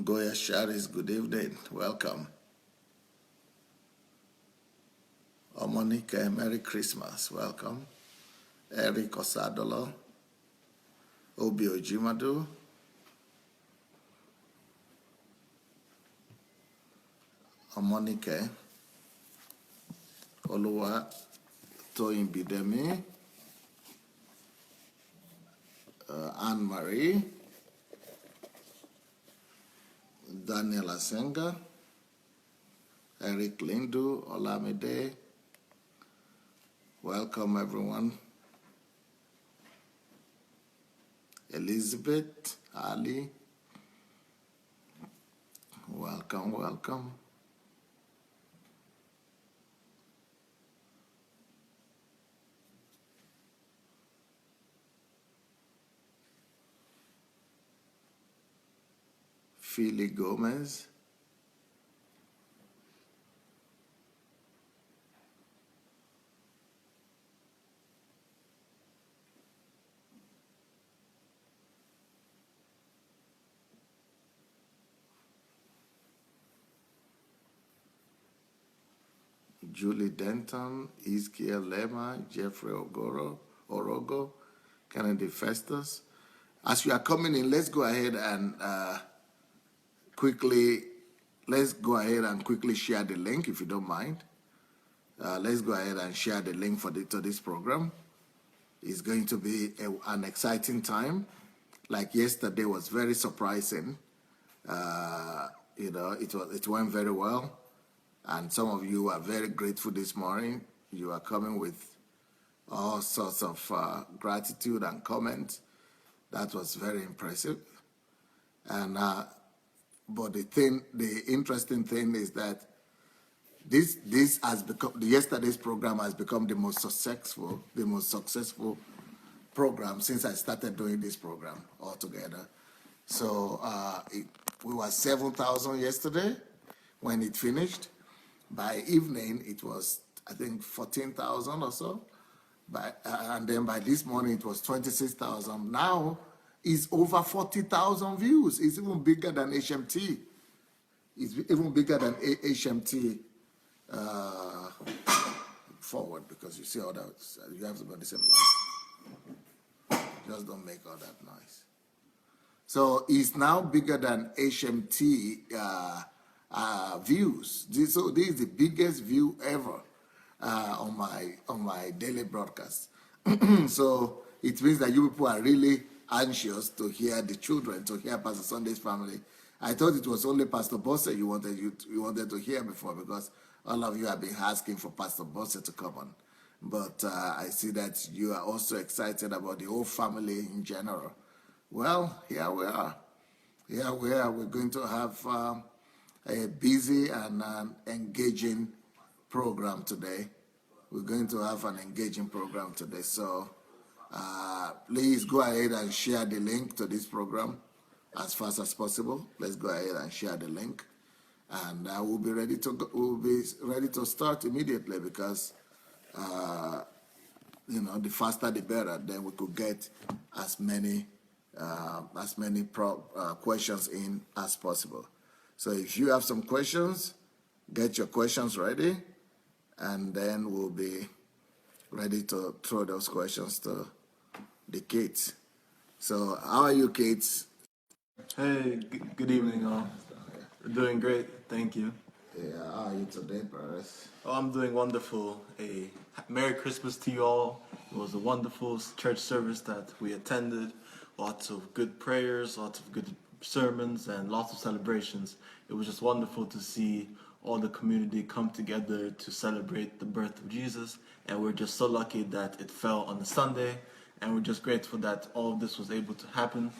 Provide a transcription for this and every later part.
Goya Sharis, good evening. Welcome. Omonika, Merry Christmas. Welcome. Eric Osadolo. Obi Ojimadu. Omonike. Oluwa Toyin Bidemi. Anne-Marie. Daniel Asenga. Eric Lindu. Olamide. Welcome, everyone. Elizabeth Ali. Welcome, welcome. Philly Gomez. Julie Denton, Iskia Lema, Jeffrey Orogo, Kennedy Festus. As you are coming in, let's go ahead and quickly share the link, if you don't mind. Let's go ahead and share the link to this program. It's going to be an exciting time. Like yesterday was very surprising. It went very well. And some of you are very grateful this morning. You are coming with all sorts of gratitude and comments. That was very impressive. And but the interesting thing is that this has become, yesterday's program has become the most successful program since I started doing this program altogether. So we were 7,000 yesterday when it finished. By evening, it was, I think, 14,000 or so. And then by this morning, it was 26,000. Now, it's over 40,000 views. It's even bigger than HMT. It's even bigger than HMT forward, because you see all that. You have to go the same line. Just don't make all that noise. So it's now bigger than HMT views. So this is the biggest view ever on my daily broadcast. So it means that you people are really anxious to hear the children, to hear Pastor Sunday's family. I thought it was only Pastor Bosse you wanted to hear before, because all of you have been asking for Pastor Bosse to come on. But I see that you are also excited about the whole family in general. Well, here we are. Here we are. We're going to have a busy and engaging program today. We're going to have an engaging program today. So please go ahead and share the link to this program as fast as possible. Let's go ahead and share the link, and we'll be ready to start immediately, because the faster the better. Then we could get as many questions in as possible. So if you have some questions, get your questions ready, and then we'll be ready to throw those questions to the kids. So how are you, kids? Hey, good evening, all. We're doing great, thank you. Yeah, how are you today, Perez? Oh, I'm doing wonderful. A Merry Christmas to you all. It was a wonderful church service that we attended. Lots of good prayers, lots of good sermons, and lots of celebrations. It was just wonderful to see all the community come together to celebrate the birth of Jesus. And we're just so lucky that it fell on a Sunday. And we're just grateful that all of this was able to happen.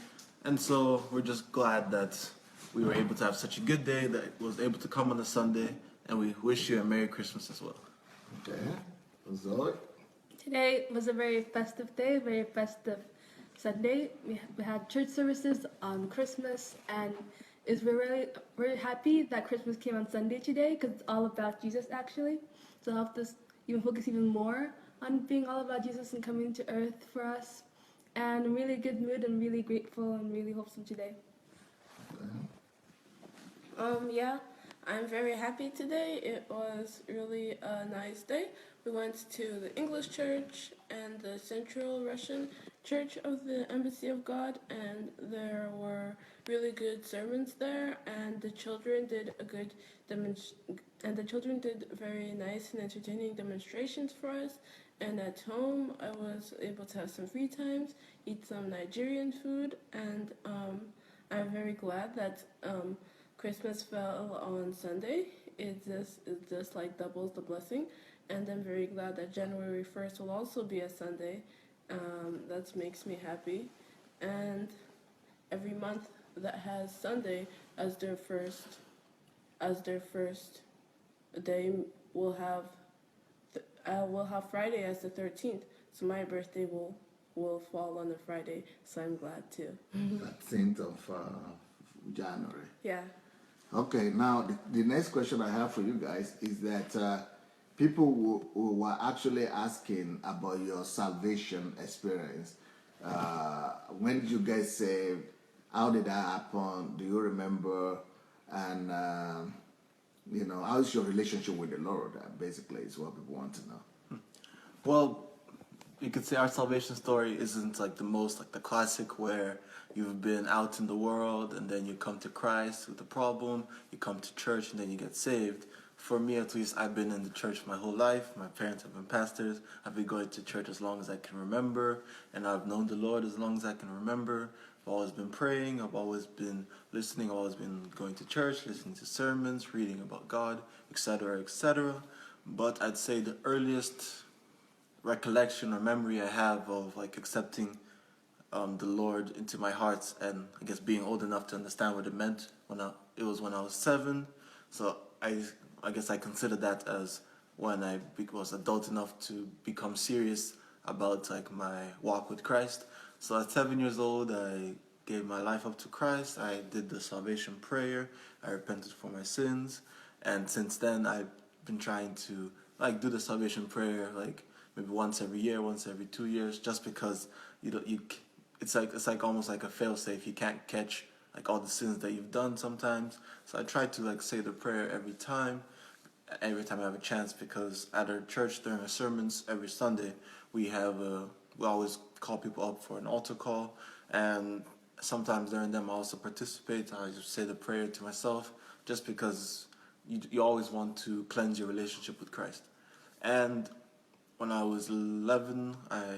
And so we're just glad that we were able to have such a good day that was able to come on a Sunday. And we wish you a Merry Christmas as well. Okay. Zoe? Today was a very festive day, very festive Sunday. We had church services on Christmas, and we're really happy that Christmas came on Sunday today, because it's all about Jesus actually. So it helped us even focus even more on being all about Jesus and coming to earth for us. And I'm really good mood and really grateful and really wholesome today. Yeah, I'm very happy today. It was really a nice day. We went to the English church and the Central Russian Church of the Embassy of God, and there were really good sermons there, and the children did and the children did very nice and entertaining demonstrations for us. And at home, I was able to have some free times, eat some Nigerian food, and I'm very glad that Christmas fell on Sunday. It just like doubles the blessing, and I'm very glad that January 1st will also be a Sunday. That makes me happy, and every month that has Sunday as their first day will have Friday as the 13th. So my birthday will fall on a Friday. So I'm glad too. 13th of January. Yeah. Okay, now the next question I have for you guys is that people who were actually asking about your salvation experience. When did you guys saved? How did that happen? Do you remember? And how's your relationship with the Lord? Basically, is what people want to know. Well, you could say our salvation story isn't like the most like the classic where you've been out in the world and then you come to Christ with a problem, you come to church and then you get saved. For me at least, I've been in the church my whole life. My parents have been pastors. I've been going to church as long as I can remember, and I've known the Lord as long as I can remember. I've always been praying, I've always been listening, I've always been going to church, listening to sermons, reading about God, etc., etc. But I'd say the earliest recollection or memory I have of like accepting the Lord into my heart, and I guess being old enough to understand what it meant it was when I was 7. So I guess I consider that as when I was adult enough to become serious about like my walk with Christ. So at 7 years old, I gave my life up to Christ. I did the salvation prayer. I repented for my sins, and since then I've been trying to like do the salvation prayer like maybe once every year, once every 2 years, just because it's like almost like a fail-safe. You can't catch like all the sins that you've done sometimes. So I try to like say the prayer every time I have a chance, because at our church during our sermons every Sunday we always call people up for an altar call, and sometimes during them I also participate. I just say the prayer to myself, just because you always want to cleanse your relationship with Christ. And when I was 11, I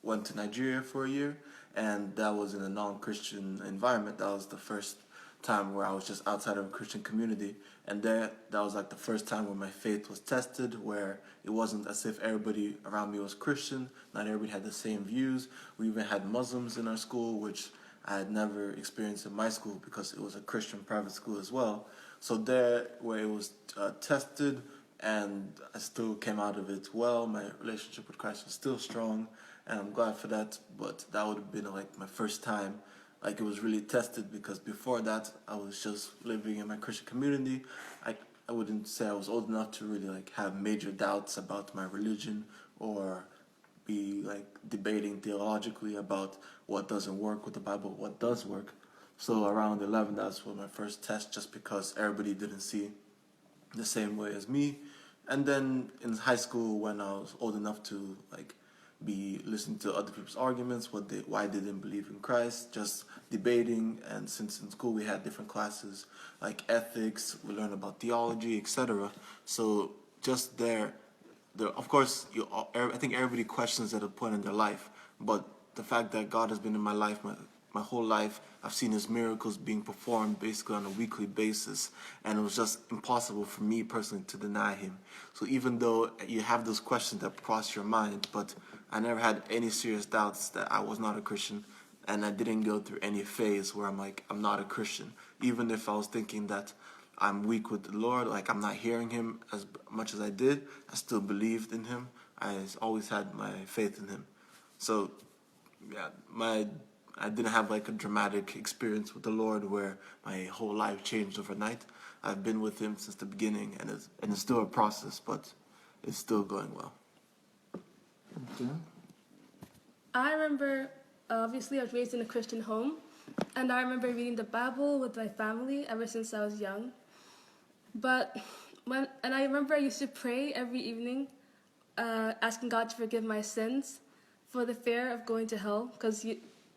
went to Nigeria for a year, and that was in a non-Christian environment. That was the first time where I was just outside of a Christian community, and that was like the first time where my faith was tested, where it wasn't as if everybody around me was Christian. Not everybody had the same views. We even had Muslims in our school, which I had never experienced in my school because it was a Christian private school as well. So there, where it was tested, and I still came out of it well. My relationship with Christ was still strong, and I'm glad for that. But that would have been like my first time, like it was really tested, because before that I was just living in my Christian community. I wouldn't say I was old enough to really like have major doubts about my religion, or be like debating theologically about what doesn't work with the Bible, what does work. So around 11, that's was my first test, just because everybody didn't see the same way as me. And then in high school, when I was old enough to like be listening to other people's arguments, why they didn't believe in Christ, just debating. And since in school we had different classes like ethics, we learned about theology, etc. So just there, of course, I think everybody questions at a point in their life, but the fact that God has been in my life my whole life, I've seen His miracles being performed basically on a weekly basis, and it was just impossible for me personally to deny Him. So even though you have those questions that cross your mind, but I never had any serious doubts that I was not a Christian, and I didn't go through any phase where I'm like, I'm not a Christian. Even if I was thinking that I'm weak with the Lord, like I'm not hearing Him as much as I did, I still believed in Him. I always had my faith in Him. So yeah, I didn't have like a dramatic experience with the Lord where my whole life changed overnight. I've been with Him since the beginning, and it's still a process, but it's still going well. Okay. I remember, obviously, I was raised in a Christian home, And I remember reading the Bible with my family ever since I was young. But I remember I used to pray every evening, asking God to forgive my sins for the fear of going to hell. Because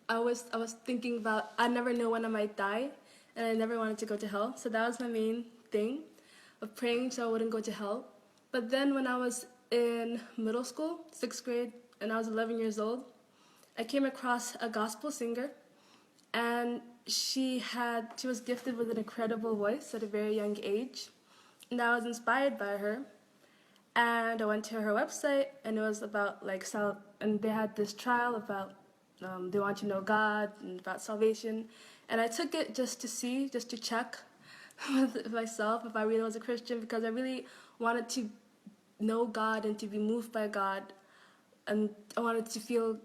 I was thinking about, I never know when I might die, and I never wanted to go to hell. So that was my main thing, of praying so I wouldn't go to hell. But then when I was in middle school, 6th grade, and I was 11 years old, I came across a gospel singer, and she was gifted with an incredible voice at a very young age, and I was inspired by her. And I went to her website, and it was about and they had this trial about they want to know God and about salvation, and I took it just to check with myself if I really was a Christian, because I really wanted to know God and to be moved by God, and I wanted to feel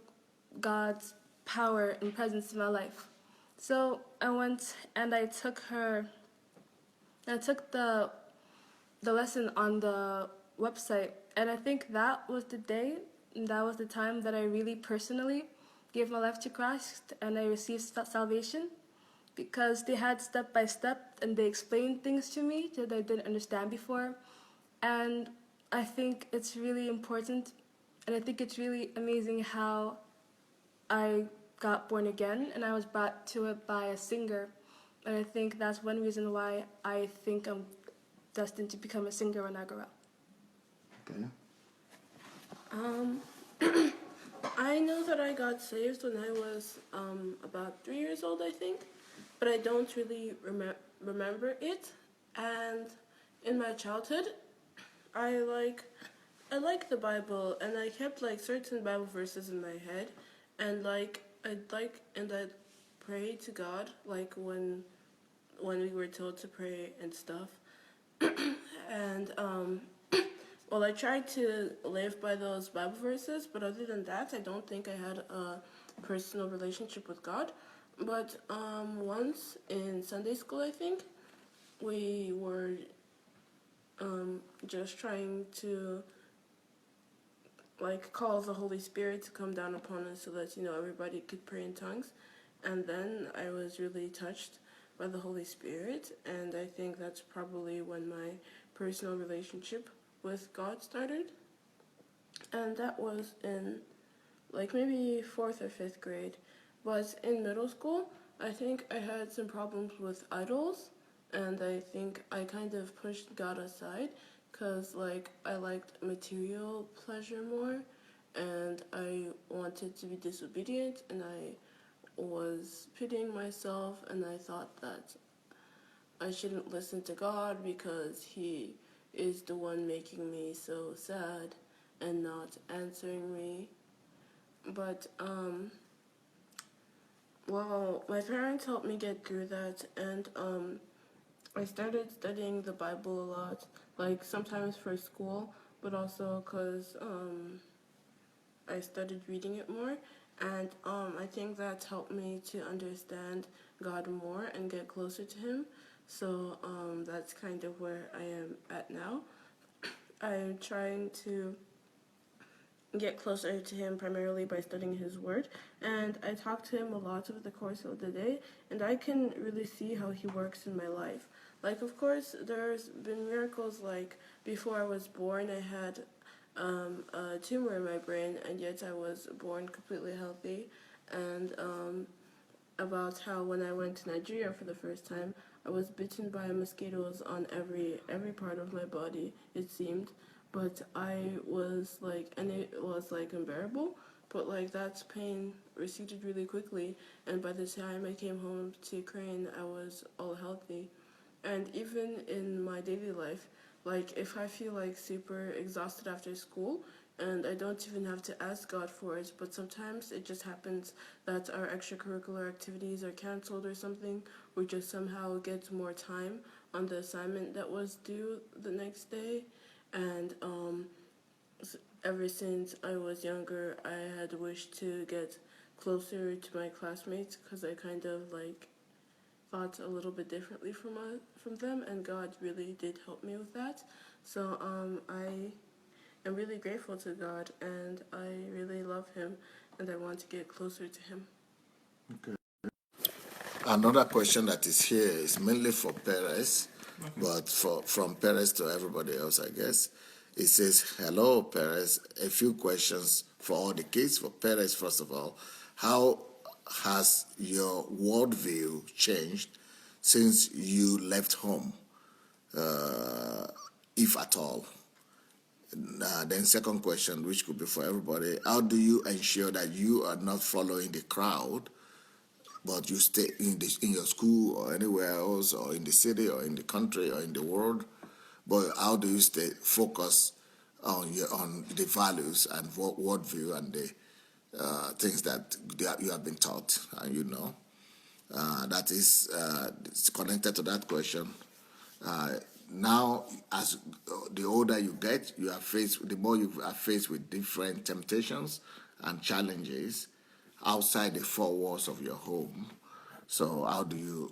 God's power and presence in my life. So I went and I took the lesson on the website, and I think that was the day, and that was the time that I really personally gave my life to Christ and I received salvation, because they had step by step and they explained things to me that I didn't understand before. And I think it's really important, and I think it's really amazing how I got born again and I was brought to it by a singer. And I think that's one reason why I think I'm destined to become a singer when I grow up. Okay. I know that I got saved when I was about 3 years old, I think, but I don't really remember it. And in my childhood, I like the Bible, and I kept like certain Bible verses in my head, and I'd pray to God like when we were told to pray and stuff. And well, I tried to live by those Bible verses, but other than that, I don't think I had a personal relationship with God. But once in Sunday school, I think, we were just trying to like call the Holy Spirit to come down upon us so that, everybody could pray in tongues. And then I was really touched by the Holy Spirit, and I think that's probably when my personal relationship with God started. And that was in like maybe 4th or 5th grade. But in middle school, I think I had some problems with idols, and I think I kind of pushed God aside because like I liked material pleasure more, and I wanted to be disobedient, and I was pitying myself, and I thought that I shouldn't listen to God because He is the one making me so sad and not answering me. But well, my parents helped me get through that, and I started studying the Bible a lot, like sometimes for school, but also because I started reading it more, and I think that helped me to understand God more and get closer to Him. So that's kind of where I am at now. I'm trying to get closer to Him primarily by studying His Word, and I talk to Him a lot over the course of the day, and I can really see how He works in my life. Like, of course, there's been miracles, like before I was born, I had a tumor in my brain, and yet I was born completely healthy. And about how when I went to Nigeria for the first time, I was bitten by mosquitoes on every part of my body, it seemed. But I was like, and it was like unbearable, but like that pain receded really quickly, and by the time I came home to Ukraine, I was all healthy. And even in my daily life, like if I feel like super exhausted after school, and I don't even have to ask God for it, but sometimes it just happens that our extracurricular activities are canceled or something, or just somehow get more time on the assignment that was due the next day. And ever since I was younger, I had wished to get closer to my classmates because I kind of like thought a little bit differently from them, and God really did help me with that. So I am really grateful to God, and I really love Him, and I want to get closer to Him. Okay. Another question that is here is mainly for Perez, but from Perez to everybody else, I guess. It says, hello, Perez. A few questions for all the kids. For Perez, first of all, how has your worldview changed since you left home, if at all? Then second question, which could be for everybody, how do you ensure that you are not following the crowd, but you stay in your school or anywhere else, or in the city or in the country or in the world? But how do you stay focused on the values and worldview and the things that you have been taught and you know? That is it's connected to that question. Now, as the older you get, the more you are faced with different temptations and challenges outside the four walls of your home. So how do you,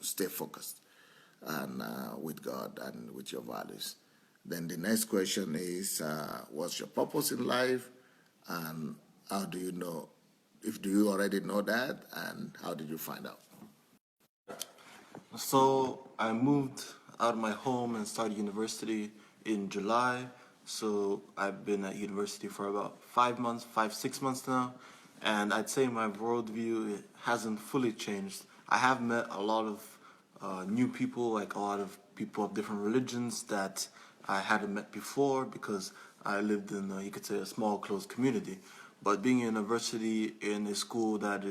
stay focused and with God and with your values? Then the next question is, what's your purpose in life, and how do you know? Do you already know that, and how did you find out? So I moved out of my home and started university in July. So I've been at university for about 6 months now. And I'd say my worldview hasn't fully changed. I have met a lot of new people, like a lot of people of different religions that I hadn't met before because I lived in, you could say, a small, closed community. But being in university in a school that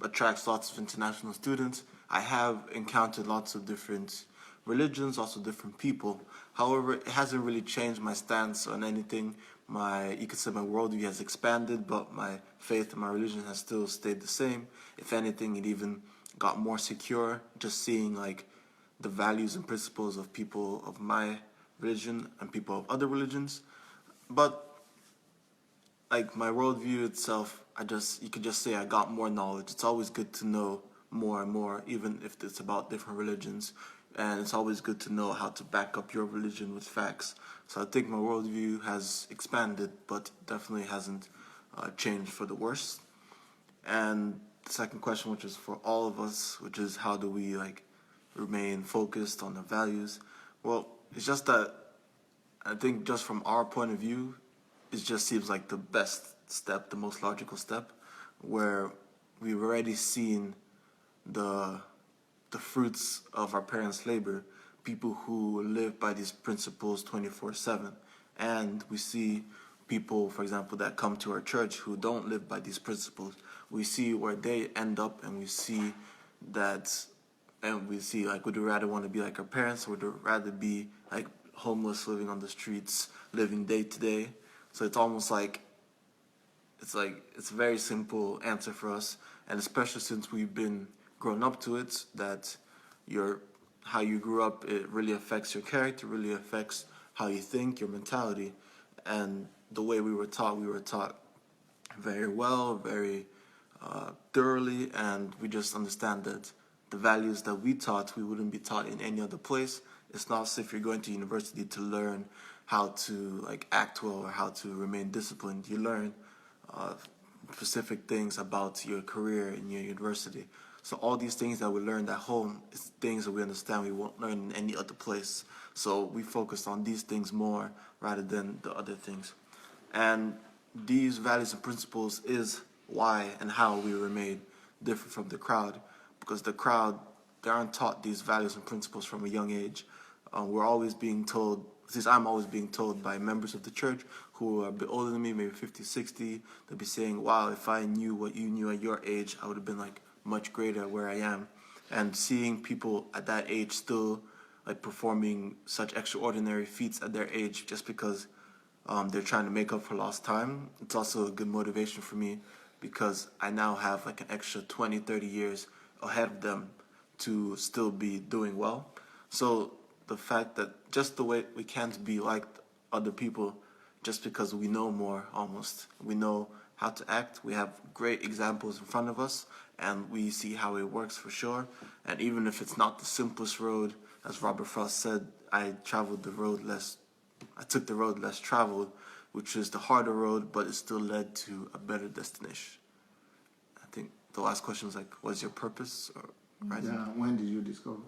attracts lots of international students, I have encountered lots of different religions, also different people. However, it hasn't really changed my stance on anything. You could say my worldview has expanded, but my faith and my religion has still stayed the same. If anything, it even got more secure, just seeing like the values and principles of people of my religion and people of other religions. But like my worldview itself, you could just say I got more knowledge. It's always good to know more and more, even if it's about different religions. And it's always good to know how to back up your religion with facts. So I think my worldview has expanded, but definitely hasn't changed for the worse. And the second question, which is for all of us, which is how do we remain focused on the values? Well, it's just that I think just from our point of view, it just seems like the best step, the most logical step, where we've already seen the fruits of our parents' labor, people who live by these principles 24/7. And we see people, for example, that come to our church who don't live by these principles. We see where they end up, and we see would we rather want to be like our parents, or would we rather be like homeless, living on the streets, living day to day? So it's almost like it's a very simple answer for us, and especially since we've been grown up to it, that how you grew up, it really affects your character, really affects how you think, your mentality. And the way we were taught very well, very thoroughly, and we just understand that the values that we taught, we wouldn't be taught in any other place. It's not as if you're going to university to learn how to act well or how to remain disciplined. You learn specific things about your career in your university. So all these things that we learned at home is things that we understand we won't learn in any other place. So we focus on these things more rather than the other things. And these values and principles is why and how we remain different from the crowd. Because the crowd, they aren't taught these values and principles from a young age. We're always being told, since I'm always being told by members of the church who are a bit older than me, maybe 50, 60, they'll be saying, wow, if I knew what you knew at your age, I would have been much greater at where I am. And seeing people at that age still performing such extraordinary feats at their age just because they're trying to make up for lost time, it's also a good motivation for me, because I now have an extra 20, 30 years ahead of them to still be doing well. So the fact that just the way we can't be like other people just because we know more, almost. We know how to act. We have great examples in front of us, and we see how it works for sure. And even if it's not the simplest road, as Robert Frost said, I took the road less traveled, which is the harder road, but it still led to a better destination. I think the last question was like, what's your purpose? Or, right? Yeah, when did you discover?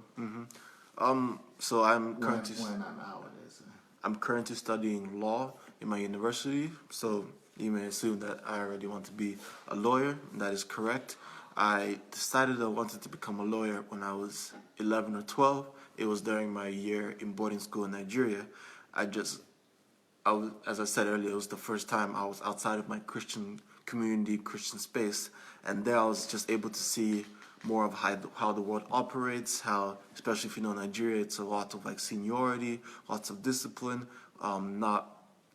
So I'm currently When and nowadays? I'm currently studying law in my university. So you may assume that I already want to be a lawyer. That is correct. I decided I wanted to become a lawyer when I was 11 or 12. It was during my year in boarding school in Nigeria. I was, as I said earlier, it was the first time I was outside of my Christian community, Christian space, and there I was just able to see more of how the world operates, how, especially if you know Nigeria, it's a lot of like seniority, lots of discipline, not,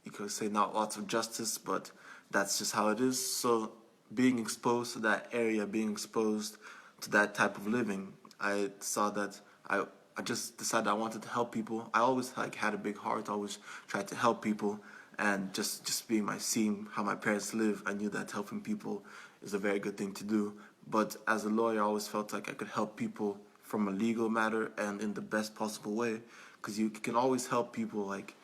you could say not lots of justice, but that's just how it is. So being exposed to that area, being exposed to that type of living, I saw that I just decided I wanted to help people. I always like had a big heart, always tried to help people, and just being seeing how my parents live, I knew that helping people is a very good thing to do. But as a lawyer, I always felt like I could help people from a legal matter and in the best possible way, because you can always help people like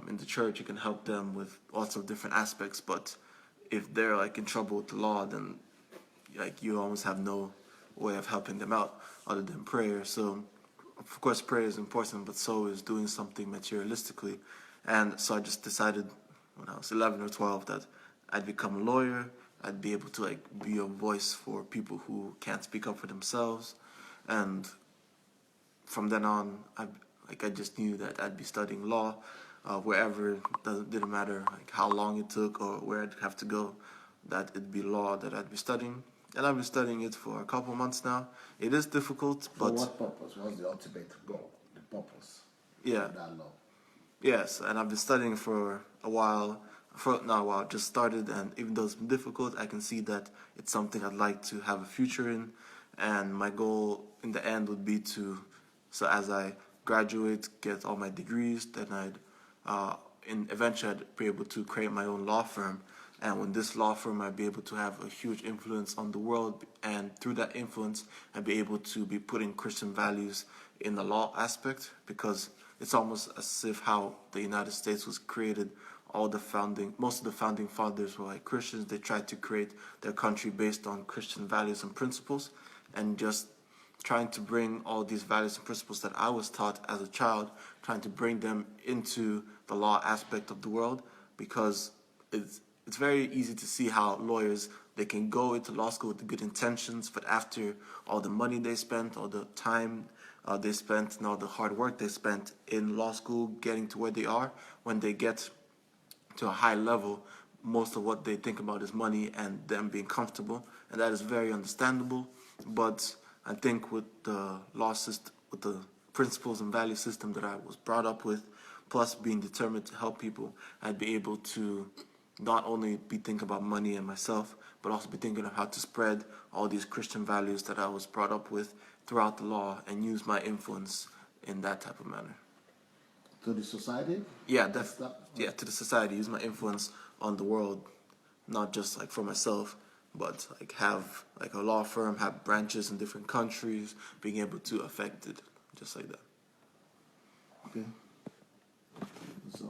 in the church. You can help them with lots of different aspects, but if they're like in trouble with the law, then like you almost have no way of helping them out other than prayer. So of course prayer is important, but so is doing something materialistically. And so I just decided when I was 11 or 12 that I'd become a lawyer. I'd be able to like be a voice for people who can't speak up for themselves. And from then on, I just knew that I'd be studying law wherever. Didn't matter like how long it took or where I'd have to go, that it'd be law that I'd be studying. And I've been studying it for a couple months now. It is difficult, For but what purpose? What's the ultimate goal? The purpose yeah, of that law? yes. And I've been studying for a while. For not a while, just started, and even though it's been difficult, I can see that it's something I'd like to have a future in. And my goal in the end would be to, so as I graduate, get all my degrees, then eventually I'd be able to create my own law firm. And with this law firm, I'd be able to have a huge influence on the world. And through that influence, I'd be able to be putting Christian values in the law aspect, because it's almost as if how the United States was created. Most of the founding fathers were like Christians. They tried to create their country based on Christian values and principles, and just trying to bring all these values and principles that I was taught as a child, trying to bring them into the law aspect of the world, because it's very easy to see how lawyers, they can go into law school with the good intentions, but after all the money they spent, all the time they spent, and all the hard work they spent in law school getting to where they are, when they get to a high level, most of what they think about is money and them being comfortable, and that is very understandable. But I think with the law system, with the principles and value system that I was brought up with, plus being determined to help people, I'd be able to not only be thinking about money and myself, but also be thinking of how to spread all these Christian values that I was brought up with throughout the law, and use my influence in that type of manner. To the society? Yeah, to the society, use my influence on the world, not just like for myself, but like have like a law firm, have branches in different countries, being able to affect it, just like that. Okay. Zoe?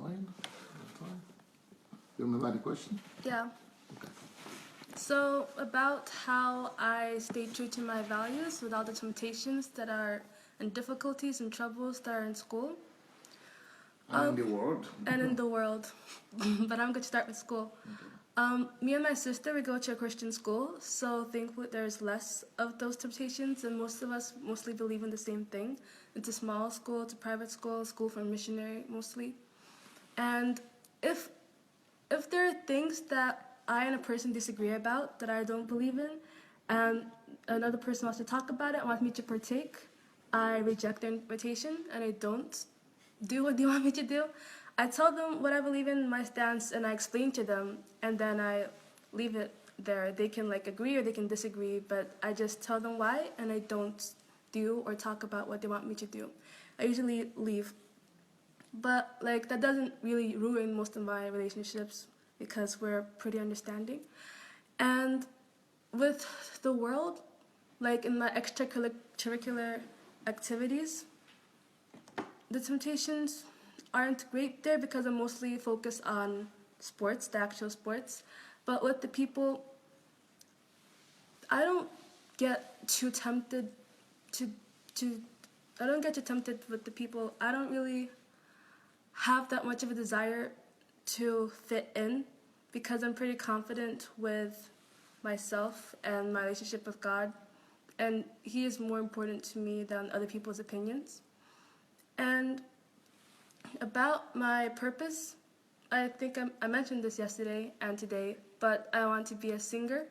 You remember the question? Yeah. So about how I stay true to my values with all the temptations that are and difficulties and troubles that are in school. And in the world. And in the world. But I'm going to start with school. Me and my sister, we go to a Christian school, so thankfully there's less of those temptations, and most of us mostly believe in the same thing. It's a small school, it's a private school, a school for a missionary mostly. And if there are things that I and a person disagree about, that I don't believe in, and another person wants to talk about it, wants me to partake, I reject their invitation and I don't do what they want me to do. I tell them what I believe in, my stance, and I explain to them, and then I leave it there. They can like agree or they can disagree, but I just tell them why, and I don't do or talk about what they want me to do. I usually leave. But like that doesn't really ruin most of my relationships, because we're pretty understanding. And with the world, like in my extracurricular activities, the temptations aren't great there because I'm mostly focused on sports, the actual sports. But with the people, I don't get too tempted to to I don't get too tempted with the people. I don't really have that much of a desire to fit in because I'm pretty confident with myself and my relationship with God, and He is more important to me than other people's opinions. And about my purpose, I think I mentioned this yesterday and today, but I want to be a singer,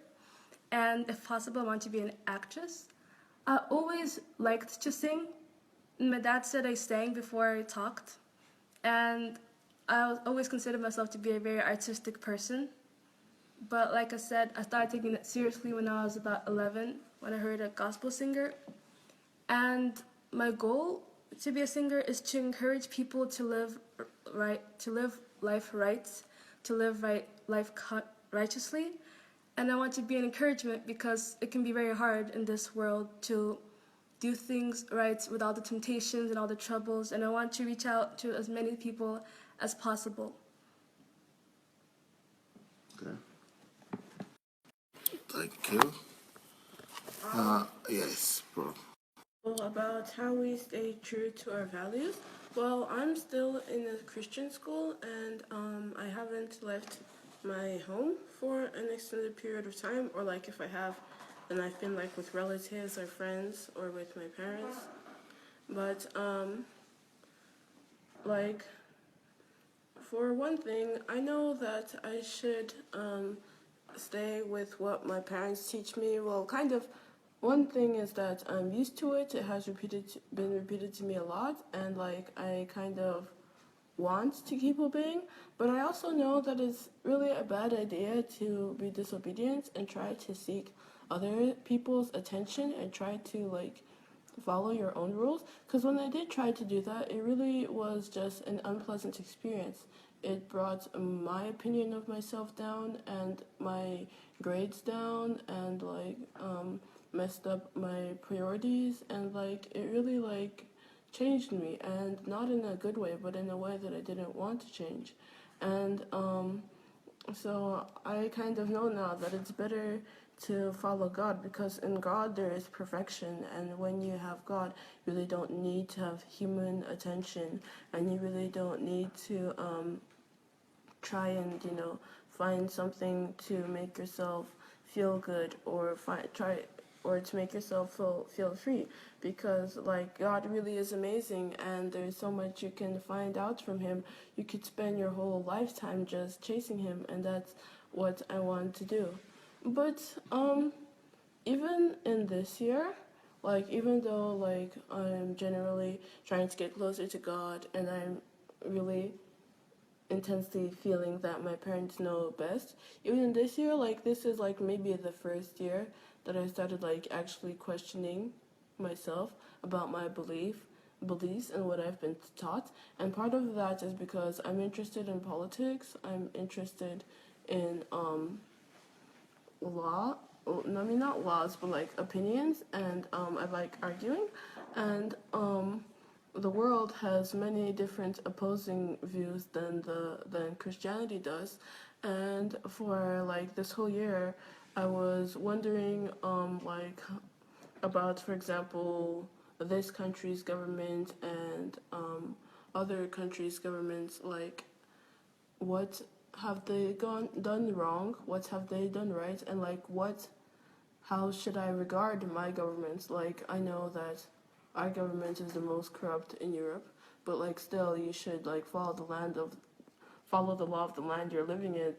and if possible, I want to be an actress. I always liked to sing. My dad said I sang before I talked, and always considered myself to be a very artistic person. But like I said, I started taking it seriously when I was about 11, when I heard a gospel singer. And my goal to be a singer is to encourage people to live right, to live life right, to live righteously. And I want to be an encouragement because it can be very hard in this world to do things right with all the temptations and all the troubles. And I want to reach out to as many people as possible. Okay. Thank you. Yes, bro. Well, about how we stay true to our values. Well, I'm still in a Christian school, and I haven't left my home for an extended period of time, or like if I have, then I've been like with relatives or friends or with my parents. But like for one thing, I know that I should stay with what my parents teach me. Well, kind of. One thing is that I'm used to it. It has been repeated to me a lot, and like I kind of want to keep obeying. But I also know that it's really a bad idea to be disobedient and try to seek other people's attention and try to like follow your own rules. Because when I did try to do that, it really was just an unpleasant experience. It brought my opinion of myself down and my grades down, and like messed up my priorities, and like it really like changed me, and not in a good way, but in a way that I didn't want to change. And so I kind of know now that it's better to follow God, because in God there is perfection, and when you have God, you really don't need to have human attention, and you really don't need to try and find something to make yourself feel good, or to make yourself feel free, because like God really is amazing, and there's so much you can find out from Him. You could spend your whole lifetime just chasing Him, and that's what I want to do. But even in this year, like even though like I'm generally trying to get closer to God, and I'm really intensely feeling that my parents know best, even this year, like this is like maybe the first year that I started like actually questioning myself about my beliefs and what I've been taught. And part of that is because I'm interested in politics. I'm interested in law. I mean, not laws, but like opinions, and I like arguing. And the world has many different opposing views than Christianity does. And for like this whole year, I was wondering like about, for example, this country's government and other countries' governments, like what have they done wrong, what have they done right, and like how should I regard my governments. Like I know that our government is the most corrupt in Europe, but like still you should like follow the law of the land you're living in,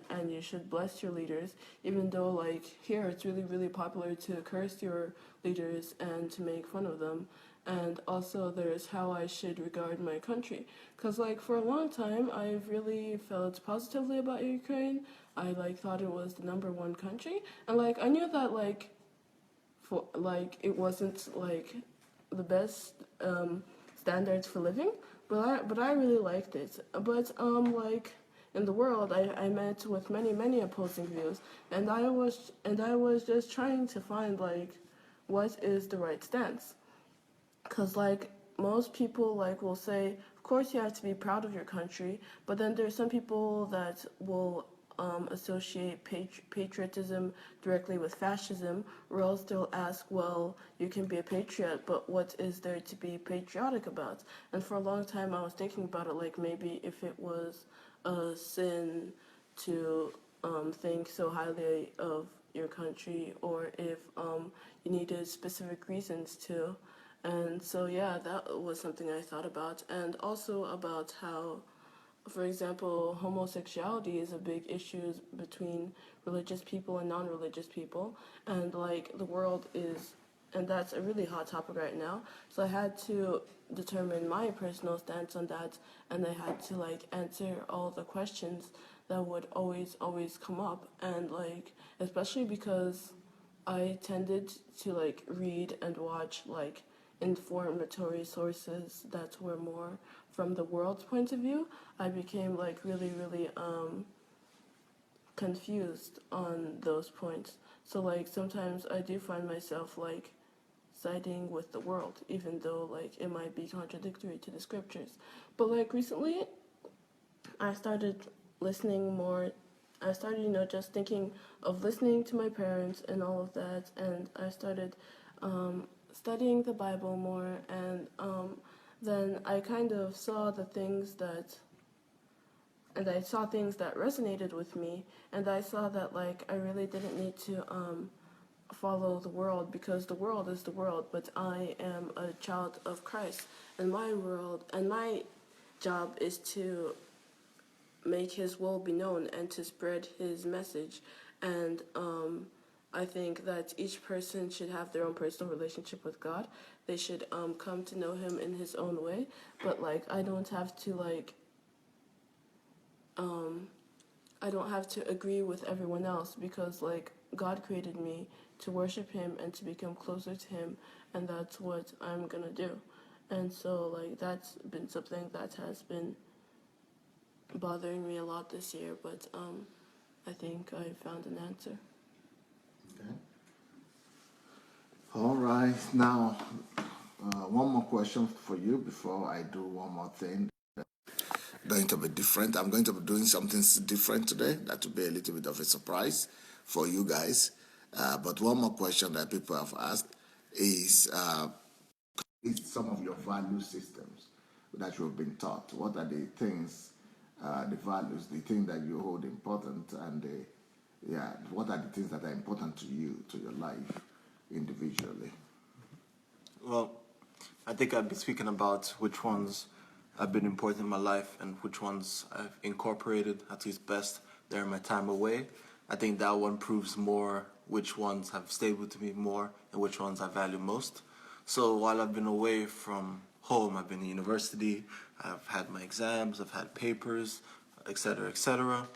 and you should bless your leaders, even though like here it's really, really popular to curse your leaders and to make fun of them. And also there's how I should regard my country, because like for a long time I've really felt positively about Ukraine. I like thought it was the #1 country, and like I knew that like for like it wasn't like the best standards for living, but I really liked it. But like in the world, I met with many opposing views, and I was just trying to find like what is the right stance, because like most people like will say, of course you have to be proud of your country, but then there's some people that will associate patriotism directly with fascism, or else they'll ask, well, you can be a patriot, but what is there to be patriotic about? And for a long time I was thinking about it, like maybe if it was a sin to think so highly of your country, or if you needed specific reasons to. And so yeah, that was something I thought about. And also about how, for example, homosexuality is a big issue between religious people and non-religious people, and like the world is, and that's a really hot topic right now. So I had to determine my personal stance on that, and I had to like answer all the questions that would always come up, and like especially because I tended to like read and watch like informatory sources that were more from the world's point of view. I became like really confused on those points. So like sometimes I do find myself like siding with the world, even though like it might be contradictory to the scriptures. But like recently I started listening more. I started, just thinking of listening to my parents and all of that, and I started studying the Bible more, and then I kind of saw I saw things that resonated with me, and I saw that like I really didn't need to follow the world, because the world is the world, but I am a child of Christ, and my job is to make his will be known and to spread his message. And I think that each person should have their own personal relationship with God. They should come to know him in his own way, but like I don't have to agree with everyone else, because like God created me to worship him and to become closer to him, and that's what I'm gonna do. And so like that's been something that has been bothering me a lot this year, but I think I found an answer. Okay. All right. Now, one more question for you before I do one more thing. Going to be different. I'm going to be doing something different today. That will be a little bit of a surprise for you guys. But one more question that people have asked is some of your value systems that you've been taught. What are the things, the values, the things that you hold important, and what are the things that are important to you, to your life individually? Well, I think I'd be speaking about which ones have been important in my life and which ones I've incorporated at least best during my time away. I think that one proves more which ones have stayed with me more and which ones I value most. So while I've been away from home, I've been in university, I've had my exams, I've had papers, etc., etc.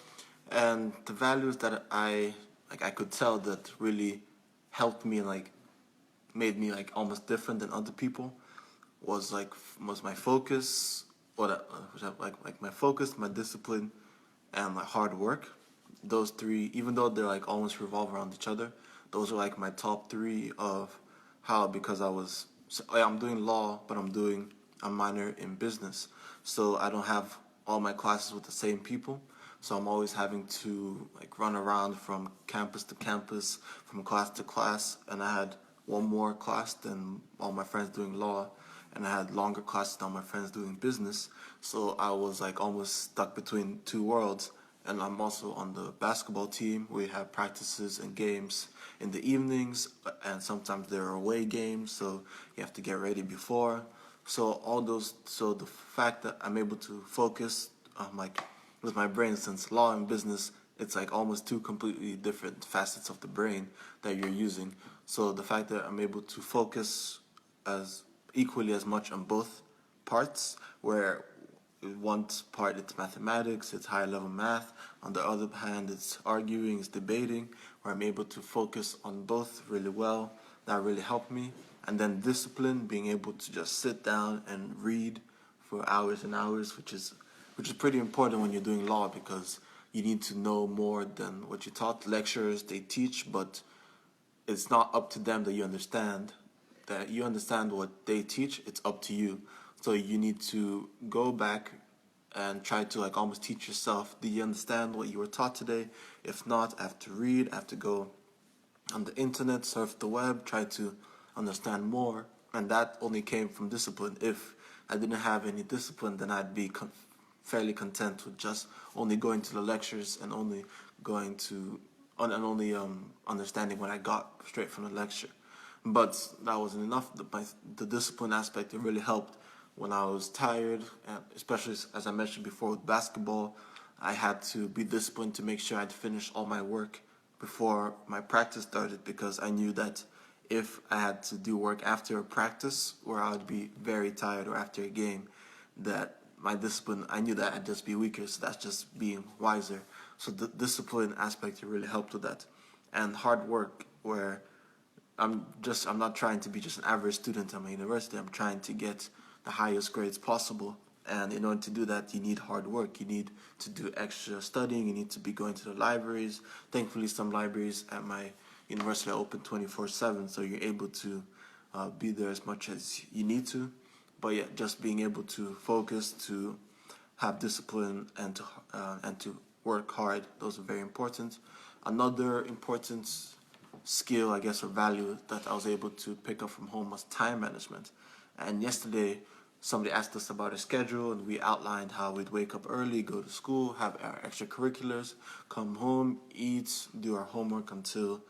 And the values that I could tell that really helped me and like made me like almost different than other people was my focus, my focus, my discipline, and my hard work. Those three, even though they're like almost revolve around each other, those are like my top three of how, because I'm doing law, but I'm doing a minor in business, so I don't have all my classes with the same people. So I'm always having to like run around from campus to campus, from class to class, and I had one more class than all my friends doing law, and I had longer classes than all my friends doing business. So I was like almost stuck between two worlds. And I'm also on the basketball team. We have practices and games in the evenings, and sometimes there are away games, so you have to get ready before. So the fact that I'm able to focus like with my brain, since law and business, it's like almost two completely different facets of the brain that you're using. So the fact that I'm able to focus as equally as much on both parts, where one part it's mathematics, it's high level math, on the other hand it's arguing, it's debating, where I'm able to focus on both really well. That really helped me. And then discipline, being able to just sit down and read for hours and hours, which is pretty important when you're doing law, because you need to know more than what you taught. Lecturers, they teach, but it's not up to them that you understand what they teach. It's up to you. So you need to go back and try to like almost teach yourself, do you understand what you were taught today? If not, I have to read, I have to go on the internet, surf the web, try to understand more. And that only came from discipline. If I didn't have any discipline, then I'd be fairly content with just only going to the lectures and only going to and only understanding what I got straight from the lecture. But that wasn't enough. The discipline aspect, it really helped when I was tired, especially as I mentioned before with basketball. I had to be disciplined to make sure I'd finish all my work before my practice started, because I knew that if I had to do work after a practice where I would be very tired, or after a game, that my discipline, I knew that I'd just be weaker. So that's just being wiser. So the discipline aspect, it really helped with that. And hard work, where I'm not trying to be just an average student at my university. I'm trying to get the highest grades possible. And in order to do that, you need hard work. You need to do extra studying. You need to be going to the libraries. Thankfully, some libraries at my university are open 24/7, so you're able to be there as much as you need to. But yeah, just being able to focus, to have discipline, and to work hard, those are very important. Another important skill, I guess, or value that I was able to pick up from home was time management. And yesterday, somebody asked us about our schedule, and we outlined how we'd wake up early, go to school, have our extracurriculars, come home, eat, do our homework until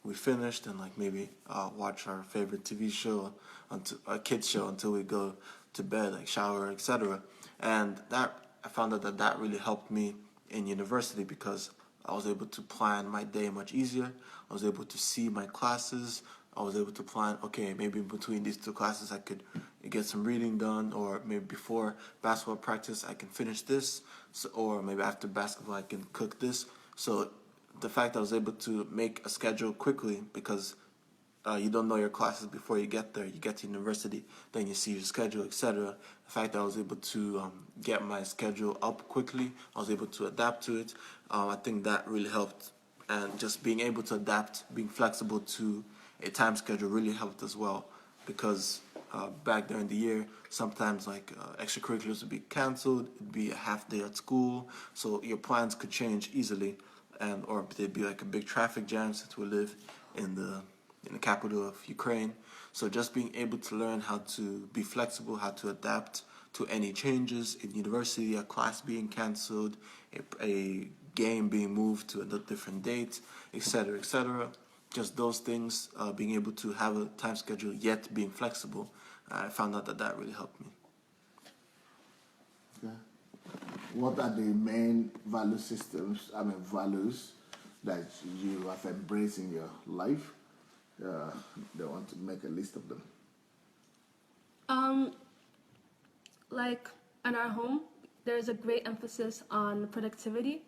we finished, and like maybe watch our favorite TV show, until a kids show, until we go to bed, like shower, etc. And that I found out that really helped me in university, because I was able to plan my day much easier. I was able to see my classes. I was able to plan, okay, maybe in between these two classes I could get some reading done, or maybe before basketball practice I can finish this, so, or maybe after basketball I can cook this. So the fact that I was able to make a schedule quickly, because you don't know your classes before you get there. You get to university, then you see your schedule, etc. The fact that I was able to get my schedule up quickly, I was able to adapt to it. I think that really helped. And just being able to adapt, being flexible to a time schedule really helped as well, because back during the year, sometimes like extracurriculars would be canceled, it'd be a half day at school, so your plans could change easily, and or there'd be like a big traffic jam, since we live in the capital of Ukraine. So just being able to learn how to be flexible, how to adapt to any changes in university, a class being canceled, a game being moved to a different date, etc., etc. Just those things, being able to have a time schedule yet being flexible, I found out that really helped me. Okay. What are the main value systems, values that you have embraced in your life? They want to make a list of them. Like in our home, there's a great emphasis on productivity,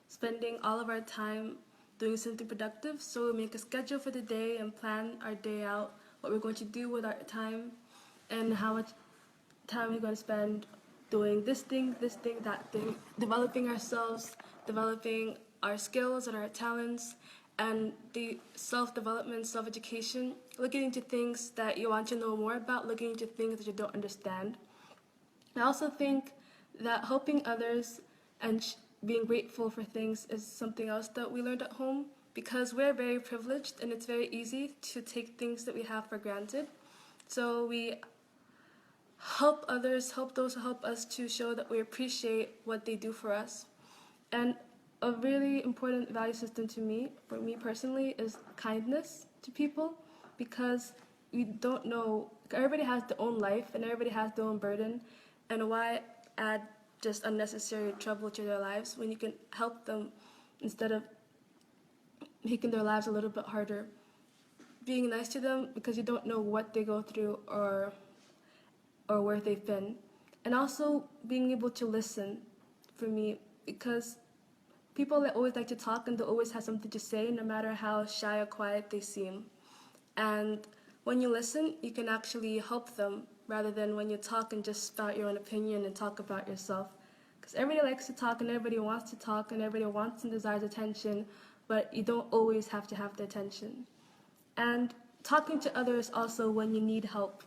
spending all of our time doing something productive. So we make a schedule for the day and plan our day out, what we're going to do with our time, and how much time we're going to spend doing this thing, that thing, developing ourselves, developing our skills and our talents, and the self-development, self-education, looking into things that you want to know more about, looking into things that you don't understand. I also think that helping others and being grateful for things is something else that we learned at home, because we're very privileged and it's very easy to take things that we have for granted. So we help others, help those who help us, to show that we appreciate what they do for us. And a really important value system to me, for me personally, is kindness to people, because we don't know, everybody has their own life and everybody has their own burden, and why add just unnecessary trouble to their lives when you can help them instead of making their lives a little bit harder. Being nice to them, because you don't know what they go through or where they've been. And also being able to listen, for me, because people that always like to talk and they always have something to say, no matter how shy or quiet they seem. And when you listen, you can actually help them, rather than when you talk and just spout your own opinion and talk about yourself. Because everybody likes to talk and everybody wants to talk and everybody wants and desires attention, but you don't always have to have the attention. And talking to others also when you need help.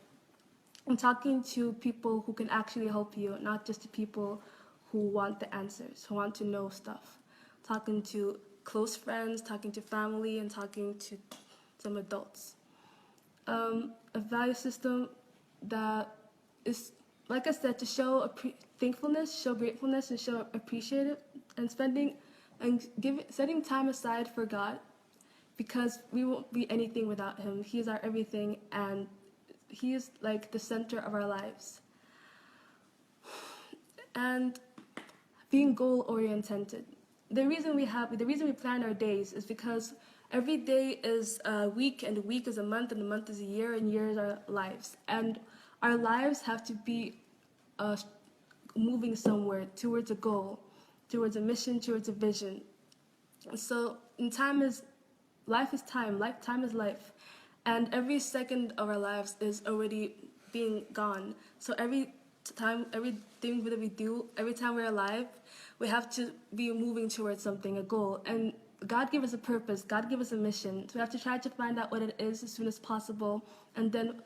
And talking to people who can actually help you, not just to people who want the answers, who want to know stuff. Talking to close friends, talking to family, and talking to some adults. A value system that is, like I said, to show thankfulness, show gratefulness, and show appreciation, and setting time aside for God, because we won't be anything without Him. He is our everything, and He is like the center of our lives. And being goal oriented. The reason we plan our days is because every day is a week, and a week is a month, and a month is a year, and years are lives. And our lives have to be moving somewhere towards a goal, towards a mission, towards a vision. So life is time is life. And every second of our lives is already being gone. So everything that we do, every time we're alive, we have to be moving towards something, a goal. And God gave us a purpose, God gave us a mission. So we have to try to find out what it is as soon as possible, and then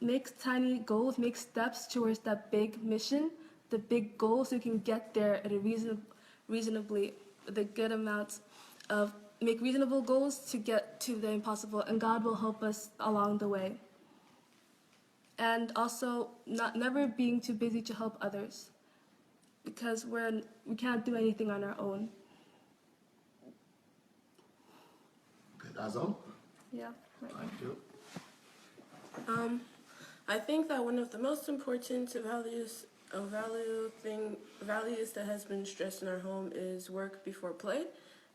make tiny goals, make steps towards that big mission, the big goal, so we can get there at a reasonably, the good amount of, make reasonable goals to get to the impossible, and God will help us along the way. And also, never being too busy to help others, because we can't do anything on our own. Okay, that's all. Yeah. Right. Thank you. I think that one of the most important values that has been stressed in our home is work before play,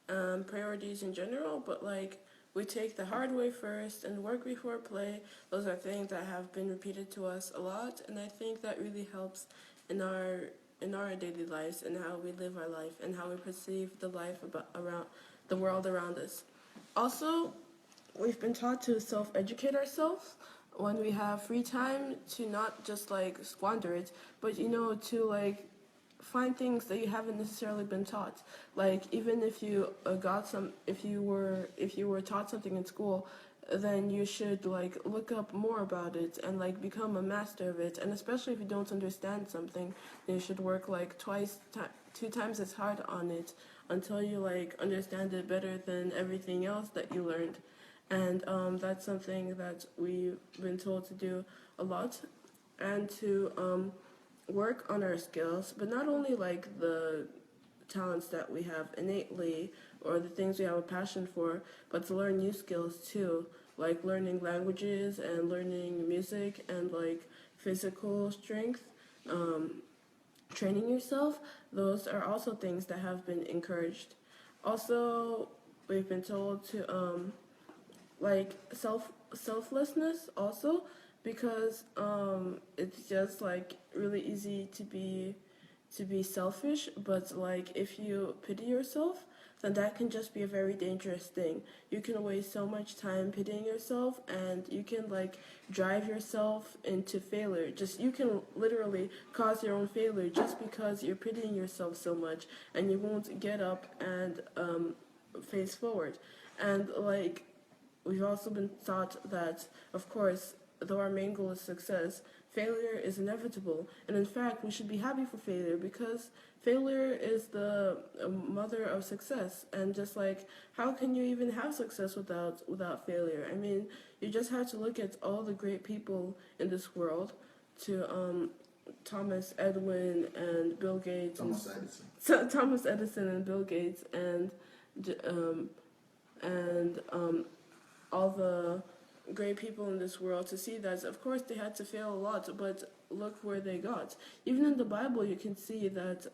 priorities in general, but like we take the hard way first and work before play. Those are things that have been repeated to us a lot, and I think that really helps in our daily lives and how we live our life and how we perceive the life around the world around us. Also, we've been taught to self-educate ourselves when we have free time, to not just like squander it, but to like find things that you haven't necessarily been taught. Like even if you were taught something in school, then you should like look up more about it and like become a master of it. And especially if you don't understand something, then you should work like 2 times as hard on it until you like understand it better than everything else that you learned. And that's something that we've been told to do a lot, and to work on our skills, but not only like the talents that we have innately or the things we have a passion for, but to learn new skills too, like learning languages and learning music and like physical strength, training yourself. Those are also things that have been encouraged. Also, we've been told to like selflessness also, because it's just like really easy to be selfish, but like if you pity yourself, then that can just be a very dangerous thing. You can waste so much time pitying yourself, and you can like drive yourself into failure. You can literally cause your own failure just because you're pitying yourself so much, and you won't get up and face forward. And like we've also been taught that, of course, though our main goal is success, failure is inevitable. And in fact, we should be happy for failure, because failure is the mother of success. And just like, how can you even have success without failure? I mean, you just have to look at all the great people in this world, to Thomas Edison and Bill Gates. Thomas Edison and Bill Gates, and all the great people in this world, to see that of course they had to fail a lot, but look where they got. Even in the Bible you can see that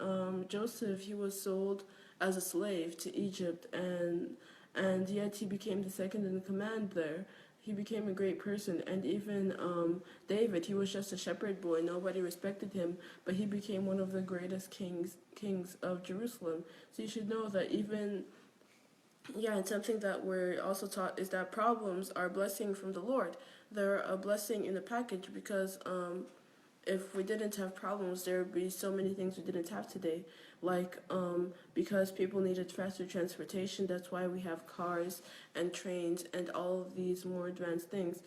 Joseph, he was sold as a slave to Egypt, and yet he became the second in command there. He became a great person. And even David, he was just a shepherd boy, nobody respected him, but he became one of the greatest kings of Jerusalem. So you should know that even and something that we're also taught is that problems are a blessing from the Lord. They're a blessing in the package, because if we didn't have problems, there would be so many things we didn't have today. Like, because people needed faster transportation, that's why we have cars and trains and all of these more advanced things.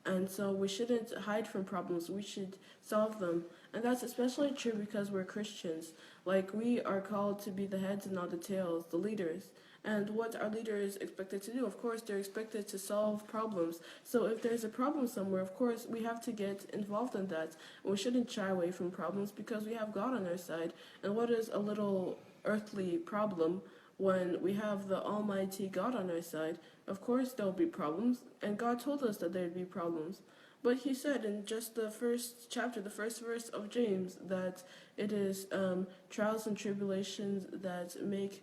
And so we shouldn't hide from problems, we should solve them. And that's especially true because we're Christians. Like, we are called to be the heads and not the tails, the leaders. And what are leaders expected to do? Of course, they're expected to solve problems. So if there's a problem somewhere, of course, we have to get involved in that. And we shouldn't shy away from problems because we have God on our side. And what is a little earthly problem when we have the Almighty God on our side? Of course, there'll be problems. And God told us that there'd be problems. But he said in just the first chapter, the first verse of James, that it is trials and tribulations that make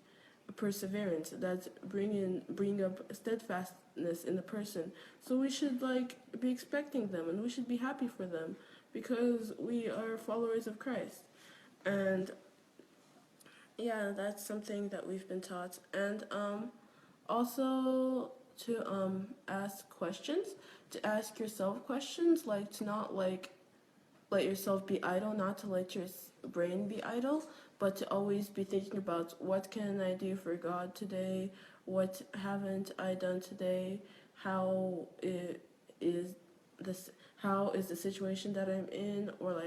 perseverance, that bring up steadfastness in the person. So we should be expecting them, and we should be happy for them because we are followers of Christ. And yeah, that's something that we've been taught. And also to ask questions, to ask yourself questions, to not let yourself be idle, not to let your brain be idle, but to always be thinking about what can I do for God today, what haven't I done today, how is the situation that I'm in, or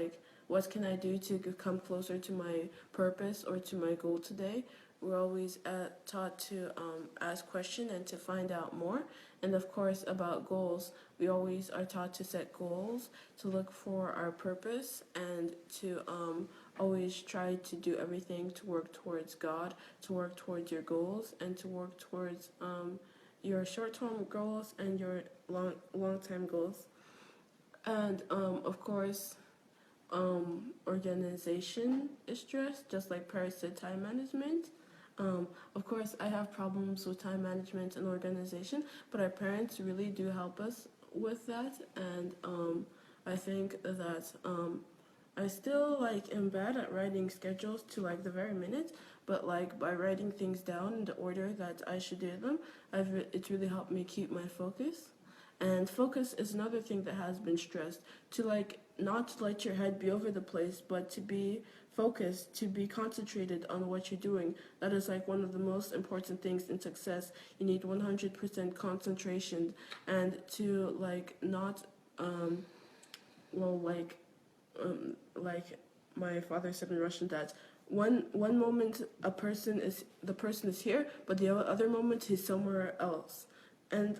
what can I do to come closer to my purpose or to my goal today. We're always taught to ask questions and to find out more. And of course, about goals, we always are taught to set goals, to look for our purpose, and to always try to do everything to work towards God, to work towards your goals, and to work towards your short-term goals and your long-term goals. And of course, organization is stressed, just like Perez said, time management. Of course, I have problems with time management and organization, but our parents really do help us with that. And I think that I still am bad at writing schedules to the very minute, but by writing things down in the order that I should do them, it's really helped me keep my focus. And focus is another thing that has been stressed, to not to let your head be over the place, but to be focused, to be concentrated on what you're doing. That is one of the most important things in success. You need 100% concentration, and to not like my father said in Russian, that one moment the person is here, but the other moment he's somewhere else. And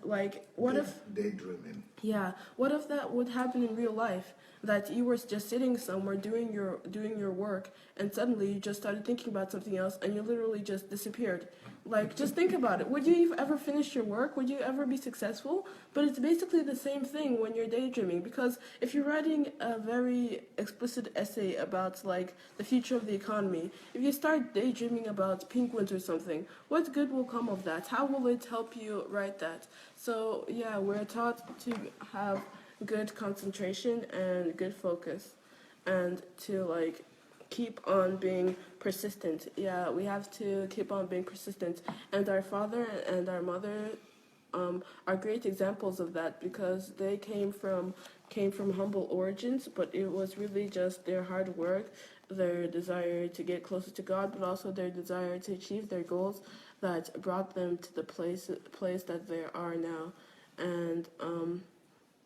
what if daydreaming? Yeah, what if that would happen in real life? That you were just sitting somewhere doing your work, and suddenly you just started thinking about something else, and you literally just disappeared. Just think about it. Would you ever finish your work? Would you ever be successful? But it's basically the same thing when you're daydreaming, because if you're writing a very explicit essay about the future of the economy, if you start daydreaming about penguins or something, what good will come of that? How will it help you write that? So yeah, we're taught to have good concentration and good focus, and to keep on being persistent. Yeah, we have to keep on being persistent. And our father and our mother are great examples of that, because they came from humble origins, but it was really just their hard work, their desire to get closer to God, but also their desire to achieve their goals that brought them to the place that they are now. And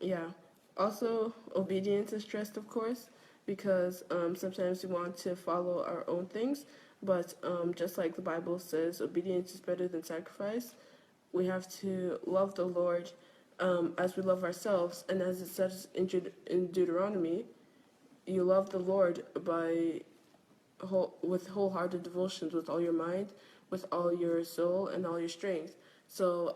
yeah, also obedience is stressed, of course, because sometimes we want to follow our own things, but just like the Bible says, obedience is better than sacrifice. We have to love the Lord as we love ourselves, and as it says in Deuteronomy, you love the Lord with wholehearted devotions, with all your mind, with all your soul, and all your strength. So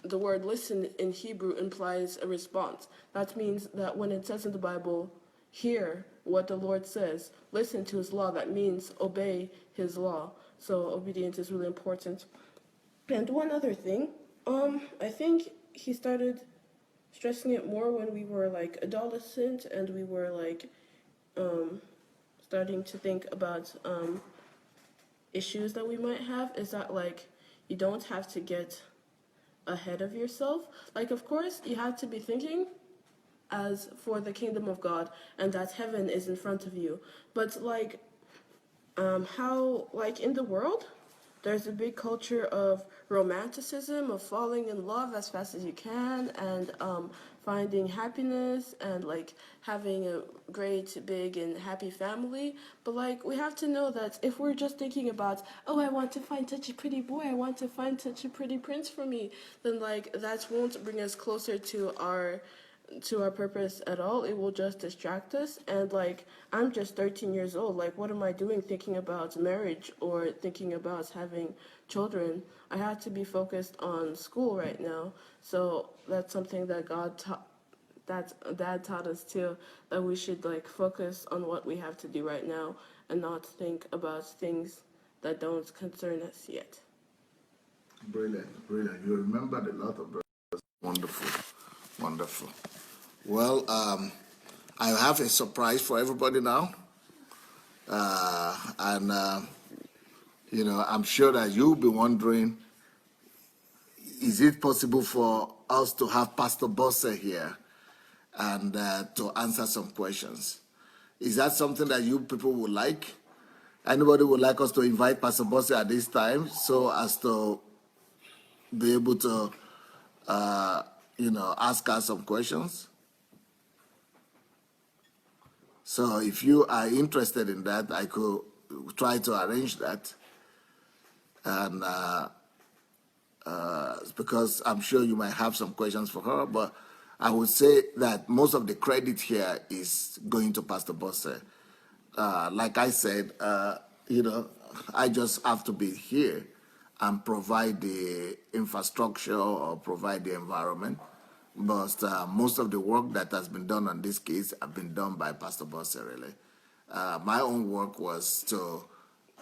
the word listen in Hebrew implies a response. That means that when it says in the Bible, hear what the Lord says, listen to his law, that means obey his law. So obedience is really important. And one other thing, I think he started stressing it more when we were adolescent, and we were starting to think about issues that we might have, is that you don't have to get ahead of yourself. Of course, you have to be thinking as for the kingdom of God, and that heaven is in front of you. But how in the world, there's a big culture of romanticism, of falling in love as fast as you can, and finding happiness and like having a great, big, and happy family. But like we have to know that if we're just thinking about, oh, I want to find such a pretty boy, I want to find such a pretty prince for me, then like that won't bring us closer to our purpose at all. It will just distract us. And like I'm just 13 years old. Like what am I doing thinking about marriage or thinking about having children? I have to be focused on school right now. So that's something that God taught, that Dad taught us too, that we should like focus on what we have to do right now and not think about things that don't concern us yet. Brilliant, brilliant. You remembered a lot of brothers. Wonderful, wonderful. Well, I have a surprise for everybody now. I'm sure that you'll be wondering, is it possible for us to have Pastor Bosse here and to answer some questions? Is that something that you people would like? Anybody would like us to invite Pastor Bosse at this time so as to be able to, ask us some questions? So if you are interested in that, I could try to arrange that. And because I'm sure you might have some questions for her, but I would say that most of the credit here is going to Pastor Bosse. Like I said, I just have to be here and provide the infrastructure or provide the environment. But most of the work that has been done on this case have been done by Pastor Bosse, really. My own work was to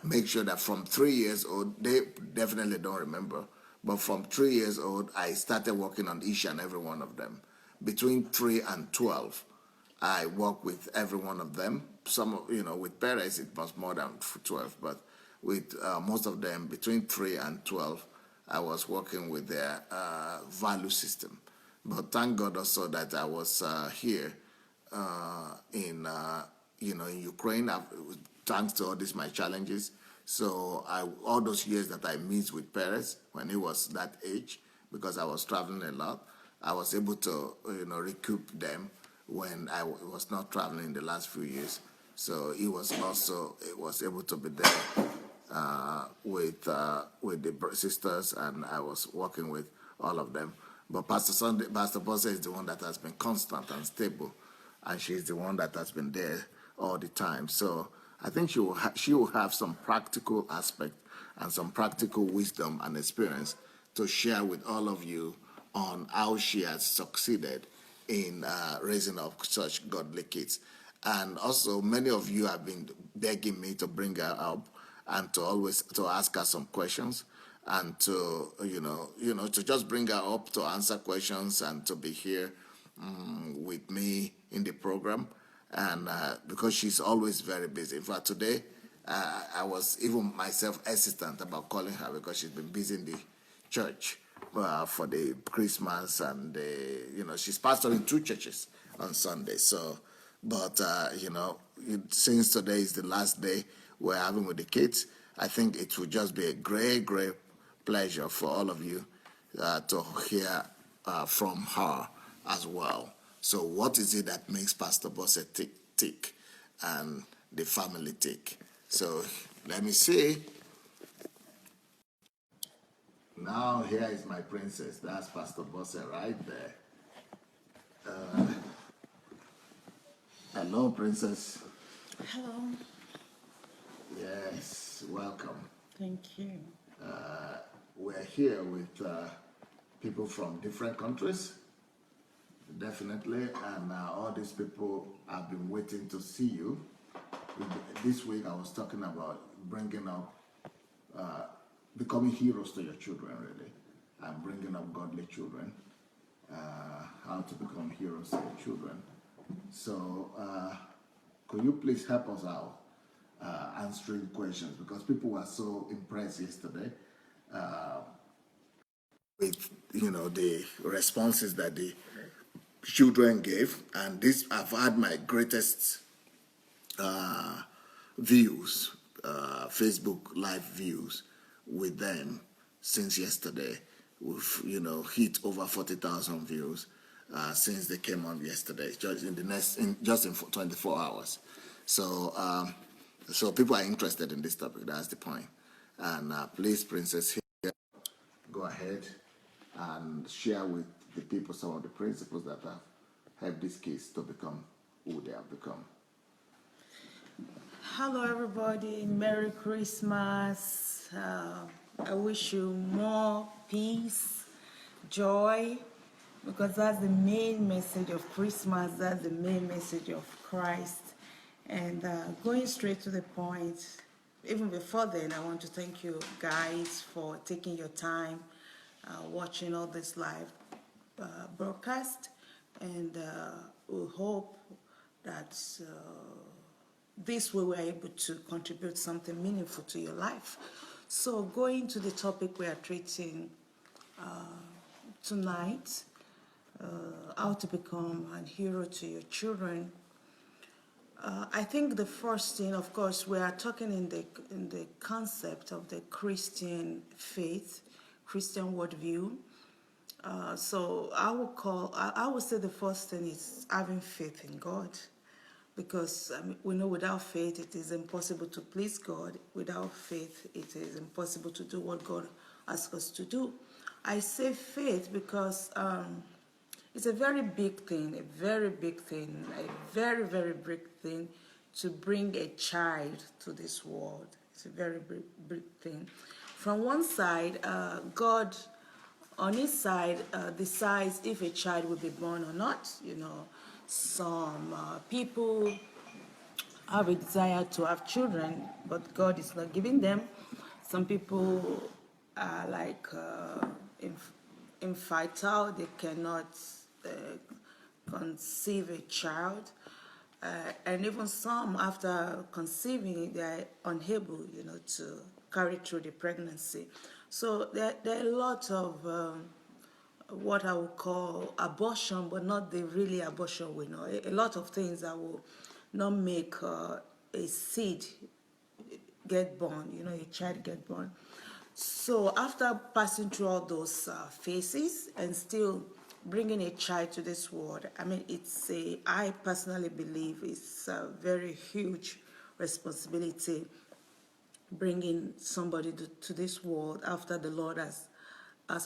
make sure that from 3 years old, they definitely don't remember, but from 3 years old, I started working on each and every one of them. Between 3 and 12, I work with every one of them. Some, with Perez, it was more than 12, but with most of them, between 3 and 12, I was working with their value system. But thank God also that I was here in Ukraine, thanks to all these my challenges. So all those years that I missed with Perez when he was that age, because I was traveling a lot, I was able to recoup them when I was not traveling the last few years. So he was able to be there with the sisters, and I was working with all of them. But Pastor Bosse is the one that has been constant and stable, and she's the one that has been there all the time. So I think she will have some practical aspect and some practical wisdom and experience to share with all of you on how she has succeeded in raising up such godly kids. And also, many of you have been begging me to bring her up and to ask her some questions, and to to just bring her up to answer questions and to be here with me in the program. And because she's always very busy. In fact, today I was even myself hesitant about calling her because she's been busy in the church for the Christmas, and she's pastoring 2 churches on Sunday. So, but since today is the last day we're having with the kids, I think it would just be a great, great pleasure for all of you to hear from her as well. So what is it that makes Pastor Bosse tick and the family tick? So let me see. Now here is my princess. That's Pastor Bosse right there. Hello, princess. Hello. Yes, welcome. Thank you. We're here with people from different countries, definitely, and all these people have been waiting to see you. This week I was talking about bringing up, becoming heroes to your children, really, and bringing up godly children, how to become heroes to your children. So could you please help us out answering questions, because people were so impressed yesterday with the responses that the children gave, and this I've had my greatest views, Facebook live views with them since yesterday. We've hit over 40,000 views, since they came on yesterday, just in 24 hours. So, so people are interested in this topic. That's the point. And please, Princess, here, go ahead and share with the people some of the principles that have helped these kids to become who they have become. Hello, everybody. Merry Christmas. I wish you more peace, joy, because that's the main message of Christmas. That's the main message of Christ. And going straight to the point, even before then, I want to thank you guys for taking your time watching all this live broadcast. And we hope that this way we're able to contribute something meaningful to your life. So going to the topic we are treating tonight, how to become a hero to your children. I think the first thing, of course, we are talking in the concept of the Christian faith, Christian worldview. So I would say the first thing is having faith in God, because we know without faith it is impossible to please God. Without faith it is impossible to do what God asks us to do. I say faith because it's a very big thing, a very, very big thing to bring a child to this world. It's a very big thing. From one side, God, on his side, decides if a child will be born or not. You know, some people have a desire to have children, but God is not giving them. Some people are like infertile, they cannot conceive a child, and even some, after conceiving, they are unable, you know, to carry through the pregnancy. So there are a lot of what I would call abortion, but not the really abortion we know. A lot of things that will not make a seed get born, you know, a child get born. So after passing through all those phases and still bringing a child to this world, I mean, I personally believe it's a very huge responsibility bringing somebody to this world after the Lord has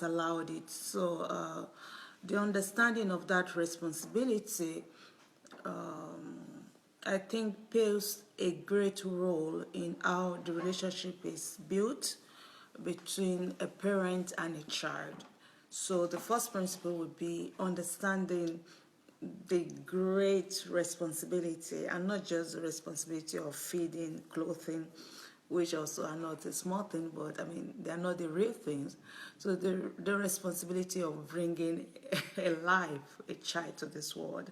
allowed it. So the understanding of that responsibility, I think, plays a great role in how the relationship is built between a parent and a child. So the first principle would be understanding the great responsibility, and not just the responsibility of feeding, clothing, which also are not a small thing, but I mean, they are not the real things. So the responsibility of bringing a life, a child to this world.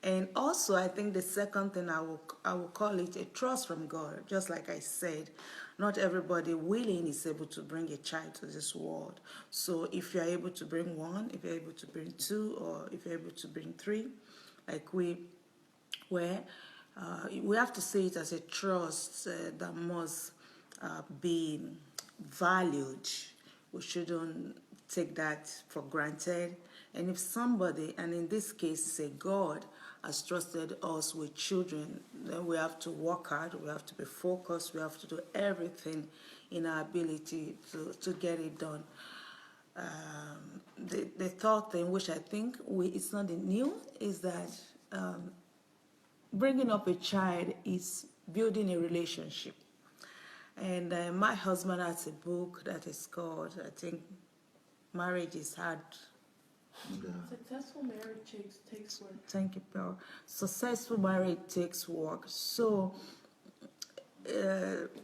And also, I think the second thing I will call it a trust from God. Just like I said, not everybody willing is able to bring a child to this world. So if you're able to bring one, if you're able to bring two, or if you're able to bring three, like we were, we have to see it as a trust that must be valued. We shouldn't take that for granted. And if somebody, and in this case, say God, has trusted us with children, then we have to work hard, we have to be focused, we have to do everything in our ability to get it done. The third thing, which I think it's not new, is that bringing up a child is building a relationship. And my husband has a book that is called, I think, Marriage is Hard. Yeah. Successful marriage takes work. Thank you, Pearl. Successful marriage takes work. So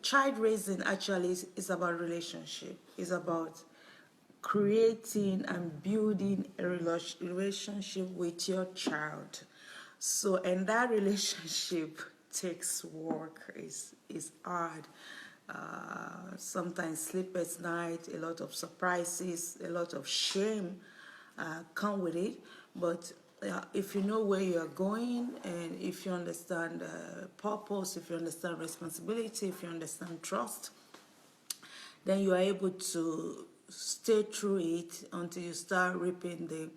child raising actually is about relationship. It's about creating and building a relationship with your child. So, and that relationship takes work. It's hard. Sometimes sleepless night, a lot of surprises, a lot of shame come with it. But if you know where you are going, and if you understand purpose, if you understand responsibility, if you understand trust, then you are able to stay through it until you start reaping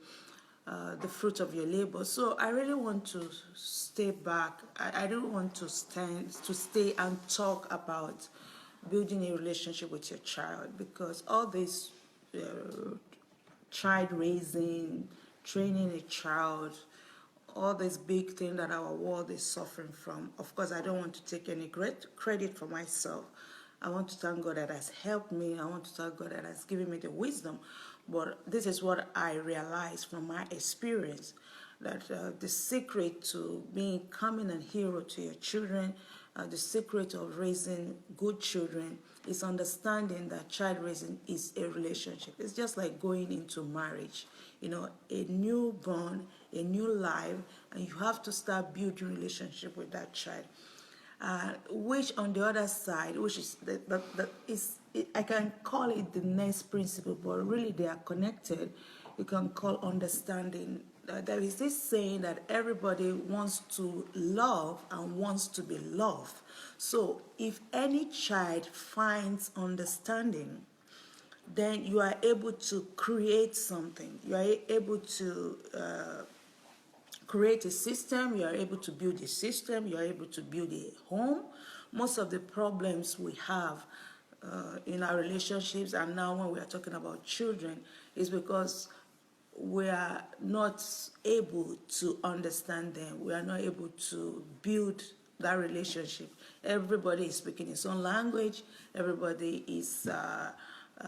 the fruit of your labor. So I really want to stay back. I don't want to stay and talk about building a relationship with your child, because all this child raising, training a child, all this big thing that our world is suffering from. Of course, I don't want to take any great credit for myself. I want to thank God that has helped me. I want to thank God that has given me the wisdom. But this is what I realized from my experience, that the secret to becoming a hero to your children, the secret of raising good children is understanding that child raising is a relationship. It's just like going into marriage. You know, a newborn, a new life, and you have to start building relationship with that child. Which on the other side, which is I can call it the next principle, but really they are connected. You can call understanding. There is this saying that everybody wants to love and wants to be loved. So if any child finds understanding, then you are able to create something. You are able to create a system, you are able to build a system, you are able to build a home. Most of the problems we have in our relationships, and now when we are talking about children, is because we are not able to understand them. We are not able to build that relationship. Everybody is speaking his own language. Everybody is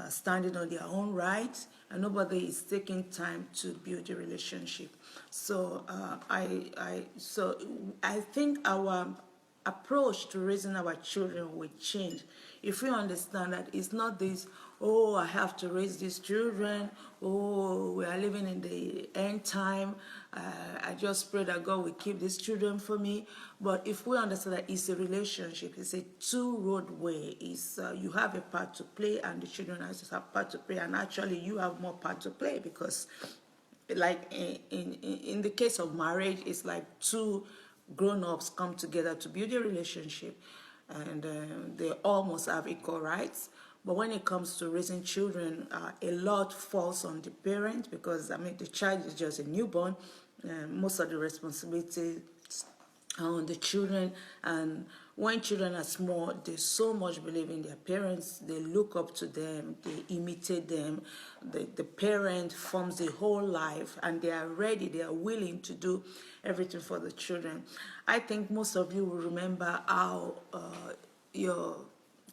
standing on their own rights, and nobody is taking time to build a relationship. So I think our approach to raising our children will change if we understand that it's not this, oh, I have to raise these children, oh, we are living in the end time, I just pray that God will keep these children for me. But if we understand that it's a relationship, it's a two-road way, you have a part to play and the children have a part to play, and actually you have more part to play, because like in the case of marriage, it's like two grown-ups come together to build a relationship, and they almost have equal rights. But when it comes to raising children, a lot falls on the parent, because the child is just a newborn. Most of the responsibility on the children, and when children are small, they so much believe in their parents, they look up to them, they imitate them. The parent forms the whole life, and they are ready, they are willing to do everything for the children. I think most of you will remember how your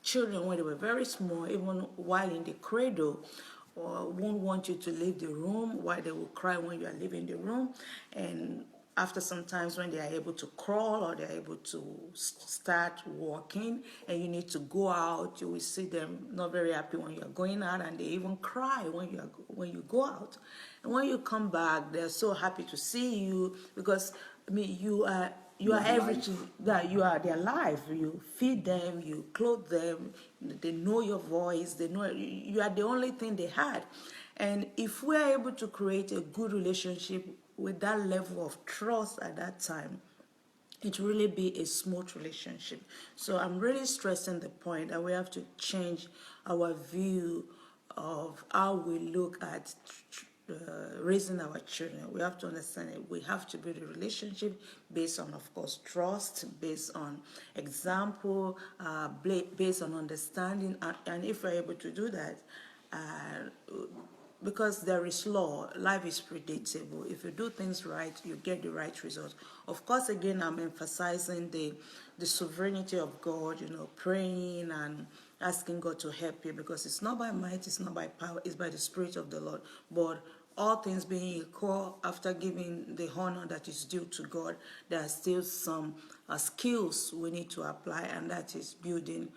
children, when they were very small, even while in the cradle, won't want you to leave the room, while they will cry when you are leaving the room. And after sometimes when they are able to crawl or they are able to start walking and you need to go out, you will see them not very happy when you are going out, and they even cry when you go out. And when you come back, they are so happy to see you, because you are everything. That you are their life. You feed them, you clothe them, they know your voice, they know you are the only thing they had. And if we are able to create a good relationship with that level of trust at that time, it will really be a smooth relationship. So I'm really stressing the point that we have to change our view of how we look at raising our children. We have to understand it. We have to build a relationship based on, of course, trust, based on example, based on understanding, and if we're able to do that, because there is law, life is predictable. If you do things right, you get the right result. Of course, again, I'm emphasizing the sovereignty of God, praying and asking God to help you, because it's not by might, it's not by power, it's by the Spirit of the Lord. But all things being equal, after giving the honor that is due to God, there are still some skills we need to apply, and that is building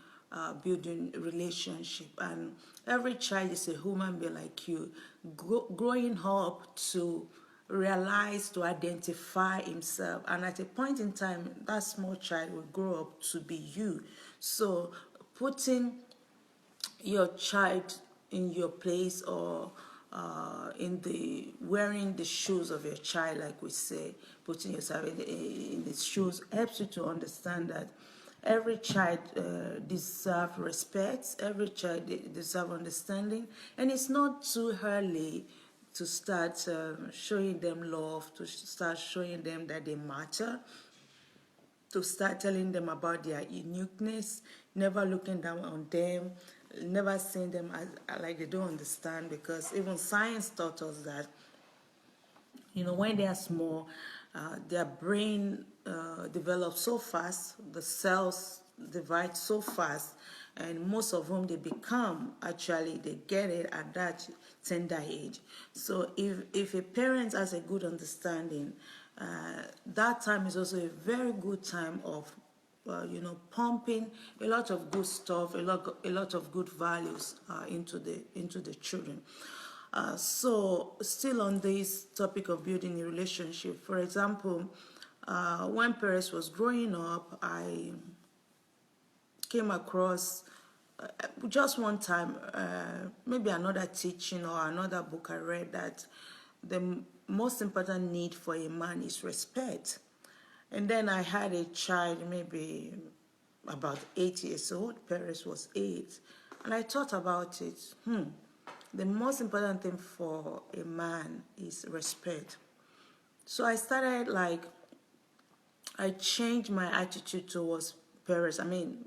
relationship. And every child is a human being like you, growing up to realize, to identify himself, and at a point in time that small child will grow up to be you. So putting your child in your place, or wearing the shoes of your child, like we say, putting yourself in the shoes, helps you to understand that every child deserves respect, every child deserves understanding, and it's not too early to start showing them love, to start showing them that they matter, to start telling them about their uniqueness, never looking down on them, never seeing them as like they don't understand, because even science taught us that, you know, when they are small, their brain develops so fast, the cells divide so fast, and most of whom they become, actually, they get it at that tender age. So if a parent has a good understanding, that time is also a very good time of you know, pumping a lot of good stuff, a lot of good values into the children. So still on this topic of building a relationship, for example, when Perez was growing up, I came across just one time, maybe another teaching or another book I read, that the most important need for a man is respect. And then I had a child, maybe about 8 years old. Perez was 8. And I thought about it. The most important thing for a man is respect. So I started, like, I changed my attitude towards Perez. I mean,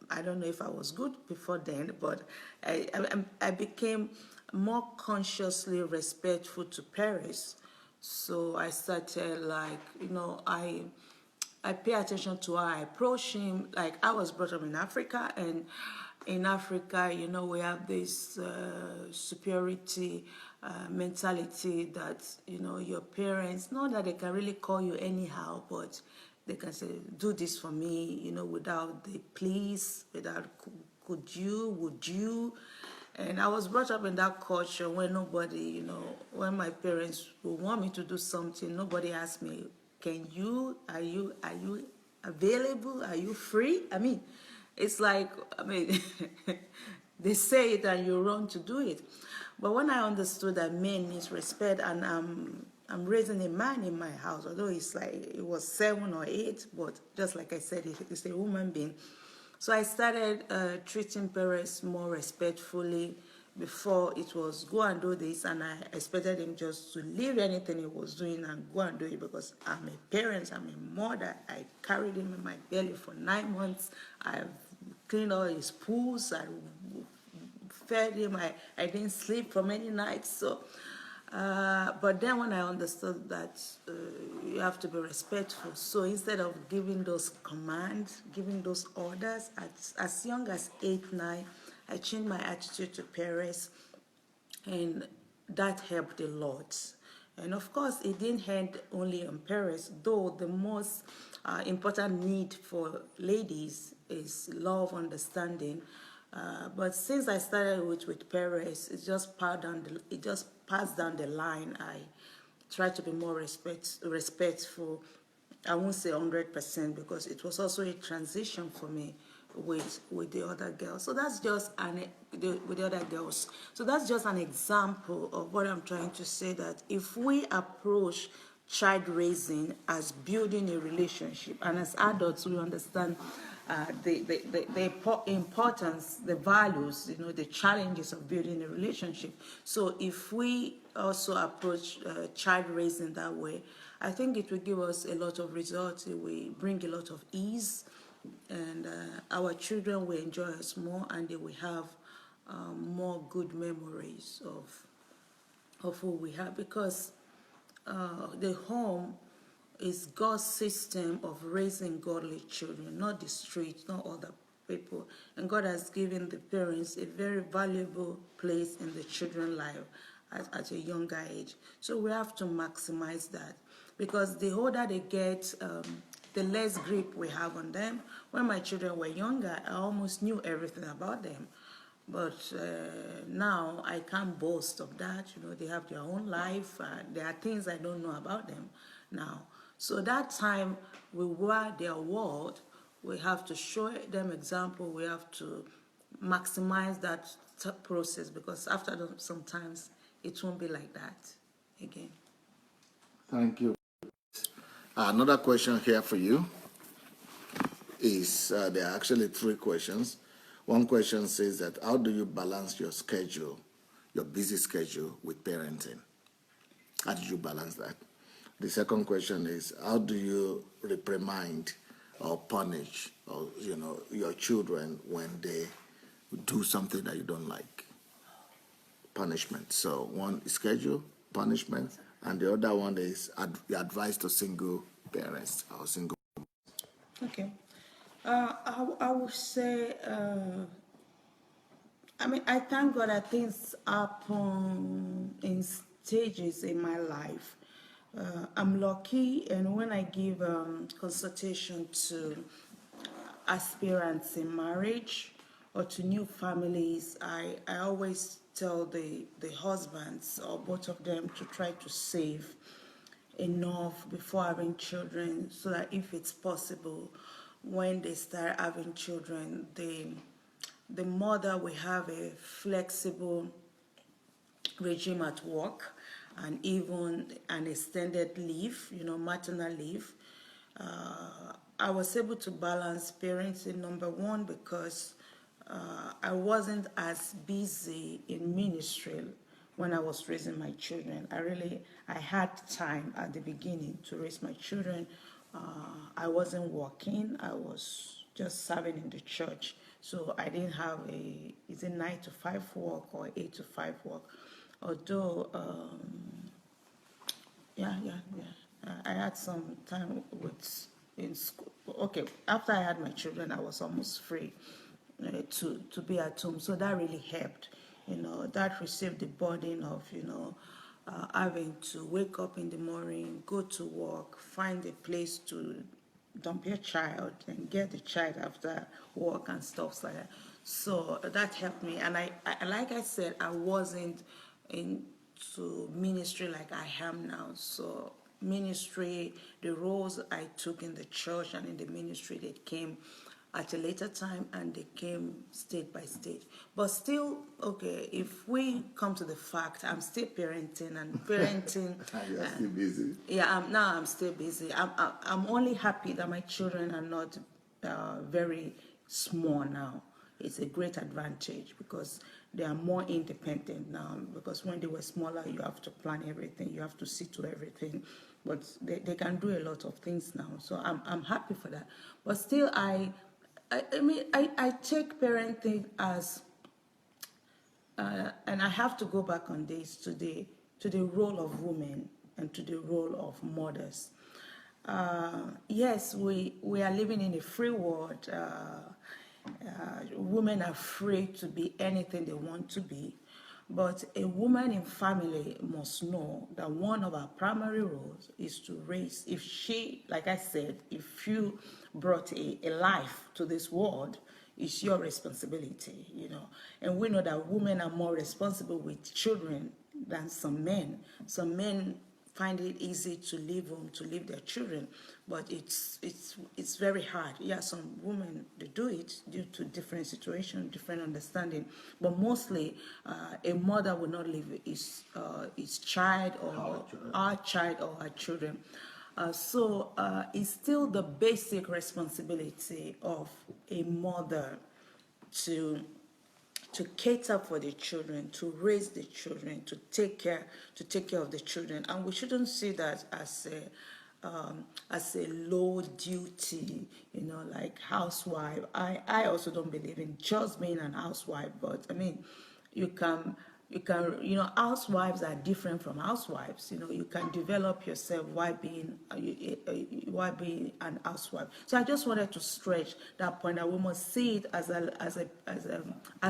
I don't know if I was good before then, but I became more consciously respectful to Perez. So I started, like, you know, I pay attention to how I approach him. Like, I was brought up in Africa, and in Africa, you know, we have this superiority mentality that, you know, your parents, not that they can really call you anyhow, but they can say, do this for me, you know, without the please, without could you, would you. And I was brought up in that culture where nobody, you know, when my parents would want me to do something, nobody asked me, can you, are you available? Are you free? I mean, it's like, I mean, they say it and you run to do it. But when I understood that men needs respect, and I'm raising a man in my house, although it's like, it was 7 or 8, but just like I said, it's a human being. So I started treating Perez more respectfully. Before, it was go and do this, and I expected him just to leave anything he was doing and go and do it, because I'm a parent, I'm a mother. I carried him in my belly for 9 months. I've cleaned all his pools, I fed him, I didn't sleep for many nights. So, but then when I understood that you have to be respectful, so instead of giving those commands, giving those orders, as young as 8, 9, I changed my attitude to Perez, and that helped a lot. And of course, it didn't end only on Perez, though the most important need for ladies is love, understanding. But since I started with Perez, it just passed down the line. I try to be more respectful. I won't say 100%, because it was also a transition for me with the other girls. So that's just with the other girls. So that's just an example of what I'm trying to say, that if we approach child raising as building a relationship, and as adults we understand the importance, the values, you know, the challenges of building a relationship. So if we also approach child raising that way, I think it will give us a lot of results. It will bring a lot of ease, and our children will enjoy us more, and they will have more good memories of who we have, because the home is God's system of raising godly children, not the street, not other people. And God has given the parents a very valuable place in the children's life at a younger age. So we have to maximize that, because the older they get, the less grip we have on them. When my children were younger, I almost knew everything about them. But now I can't boast of that. You know, they have their own life. There are things I don't know about them now. So that time we were their world. We have to show them example. We have to maximize that process, because after sometimes it won't be like that again. Thank you. Another question here for you is, there are actually 3 questions. One question says that, how do you balance your schedule your busy schedule with parenting? How did you balance that? The second question is, how do you reprimand or punish, or your children when they do something that you don't like? Punishment. So one is schedule, punishment, and the other one is advice to single parents or single. Okay. I would say, I thank God that things happen in stages in my life. I'm lucky, and when I give consultation to aspirants in marriage or to new families, I always tell the husbands or both of them to try to save enough before having children, so that if it's possible, when they start having children, the mother will have a flexible regime at work, and even an extended leave, maternal leave. I was able to balance parenting, number one, because I wasn't as busy in ministry when I was raising my children. I had time at the beginning to raise my children. I wasn't working. I was just serving in the church. So I didn't have is it 9 to 5 work or 8 to 5 work? Although, I had some time in school. Okay, after I had my children, I was almost free to be at home. So that really helped. That received the burden of, having to wake up in the morning, go to work, find a place to dump your child and get the child after work and stuff like that. So that helped me. And I like I said, I wasn't into ministry like I am now. So ministry, the roles I took in the church and in the ministry, they came at a later time, and they came state by state. But still, okay, if we come to the fact, I'm still parenting and parenting. You're still busy. Yeah, I'm still busy. I'm only happy that my children are not very small now. It's a great advantage because they are more independent now. Because when they were smaller, you have to plan everything, you have to see to everything. But they can do a lot of things now. So I'm happy for that. But still, I take parenting as, and I have to go back on this to the role of women and to the role of mothers. Yes, we are living in a free world. Women are free to be anything they want to be. But a woman in family must know that one of her primary roles is to raise. If she, like I said, if you brought a life to this world, it's your responsibility, And we know that women are more responsible with children than some men. Some men find it easy to leave home, to leave their children, but it's very hard. Yeah, some women, they do it due to different situations, different understanding, but mostly a mother will not leave his child or our child or her children. So it's still the basic responsibility of a mother to cater for the children, to raise the children, to take care of the children, and we shouldn't see that as a low duty, like housewife. I also don't believe in just being an housewife, but you can, housewives are different from housewives. You can develop yourself while being an housewife. So I just wanted to stretch that point, that we must see it as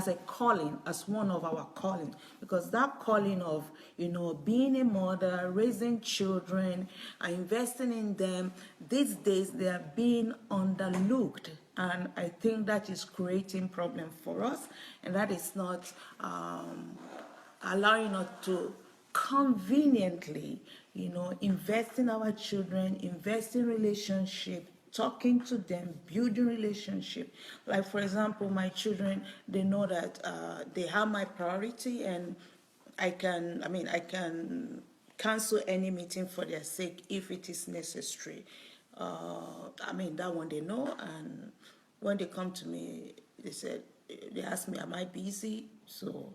a calling, as one of our calling, because that calling of being a mother, raising children, and investing in them, these days they are being underlooked. And I think that is creating problem for us, and that is not allowing us to conveniently, invest in our children, invest in relationship, talking to them, building relationship. Like, for example, my children, they know that they have my priority, and I can cancel any meeting for their sake if it is necessary. That one they know, and when they come to me, they ask me, am I busy? So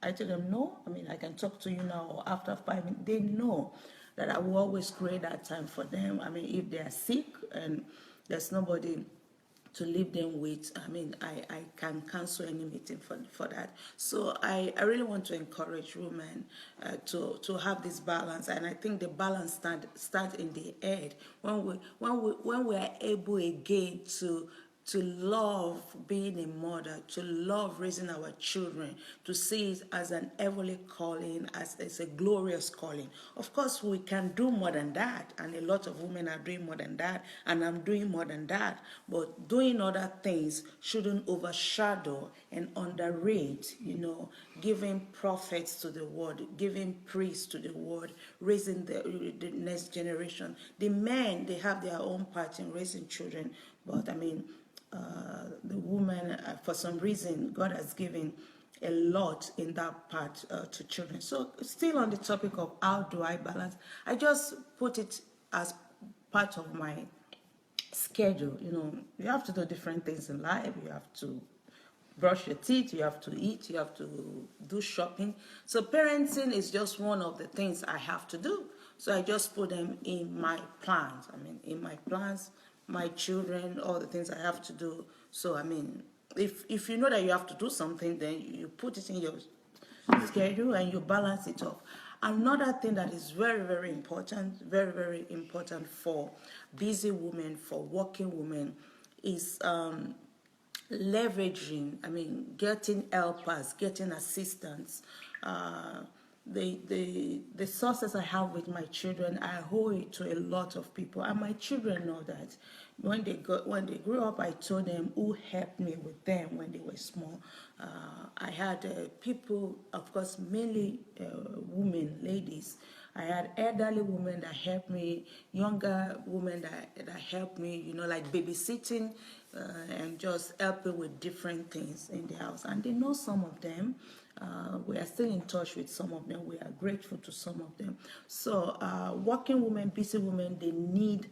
I tell them no. I mean, I can talk to you now or after 5 minutes. They know that I will always create that time for them. I mean, if they are sick and there's nobody to leave them with, I mean, I can cancel any meeting for that. So I really want to encourage women to have this balance, and I think the balance start in the head when we are able again to love being a mother, to love raising our children, to see it as an heavenly calling, as a glorious calling. Of course, we can do more than that, and a lot of women are doing more than that, and I'm doing more than that. But doing other things shouldn't overshadow and underrate, giving prophets to the word, giving priests to the word, raising the next generation. The men, they have their own part in raising children, but I mean, the woman, for some reason, God has given a lot in that part to children. So still on the topic of how do I balance, I just put it as part of my schedule. You have to do different things in life. You have to brush your teeth, you have to eat, you have to do shopping. So parenting is just one of the things I have to do. So I just put them in my plans. I mean, in my plans, my children, all the things I have to do. So I mean, if you know that you have to do something, then you put it in your schedule and you balance it off. Another thing that is very, very important, very, very important for busy women, for working women, is leveraging, I mean, getting helpers, getting assistance. The sources I have with my children, I owe it to a lot of people, and my children know that. When they grew up, I told them who helped me with them when they were small. I had people, of course, mainly women, ladies. I had elderly women that helped me, younger women that helped me, like babysitting and just helping with different things in the house. And they know some of them. We are still in touch with some of them. We are grateful to some of them. So working women, busy women, they need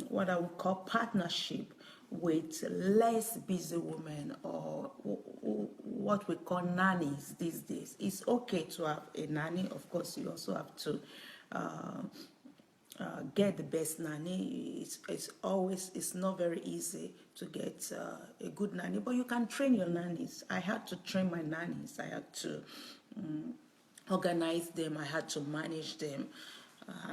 what I would call partnership with less busy women, or what we call nannies these days. It's okay to have a nanny. Of course, you also have to get the best nanny. It's not very easy to get a good nanny, but you can train your nannies. I had to train my nannies. I had to organize them. I had to manage them.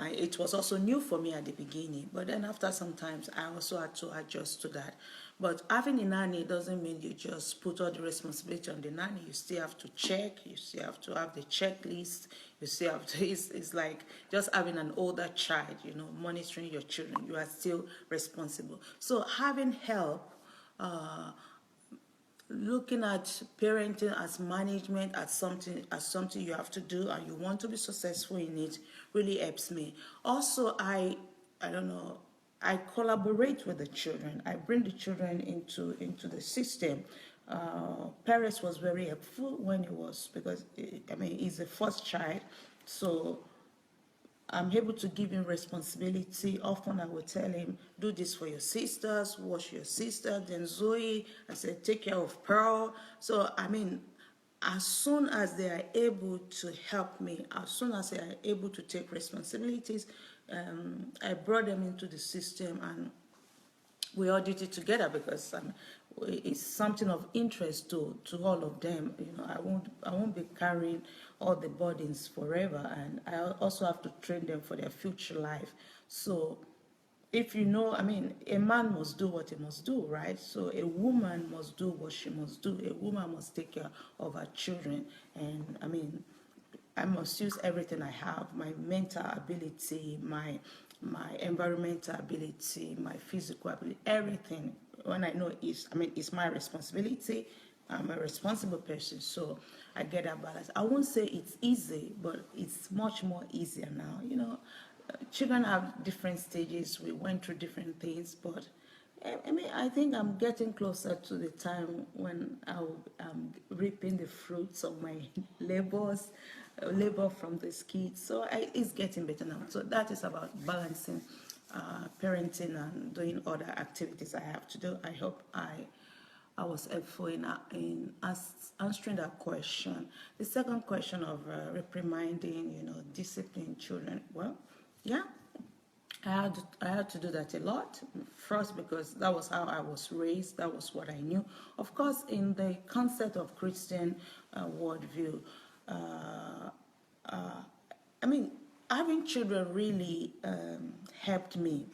It was also new for me at the beginning, but then after some times I also had to adjust to that. But having a nanny doesn't mean you just put all the responsibility on the nanny. You still have to check, you still have to have the checklist, you still have to, it's like just having an older child, monitoring your children. You are still responsible. So having help, looking at parenting as management, as something you have to do and you want to be successful in it, really helps me. Also, I collaborate with the children. I bring the children into the system. Perez was very helpful when he was, because he's the first child, so I'm able to give him responsibility. Often I will tell him, do this for your sisters, wash your sister. Then Zoe, I said, take care of Pearl. So, as soon as they are able to help me, as soon as they are able to take responsibilities, I brought them into the system and we all did it together, because it's something of interest to all of them. I won't be carrying all the burdens forever, and I also have to train them for their future life. So if a man must do what he must do, right? So a woman must do what she must do. A woman must take care of her children, and I must use everything I have, my mental ability, my environmental ability, my physical ability, everything. When I know it's my responsibility, I'm a responsible person, so I get that balance. I won't say it's easy, but it's much more easier now. Children have different stages. We went through different things, but I think I'm getting closer to the time when I'm reaping the fruits of my labor from this kid. So it's getting better now. So that is about balancing parenting and doing other activities I have to do. I hope I I was helpful in answering that question. The second question of reprimanding, discipline children. Well, yeah, I had to do that a lot. First, because that was how I was raised. That was what I knew. Of course, in the concept of Christian worldview, I mean, having children really helped me.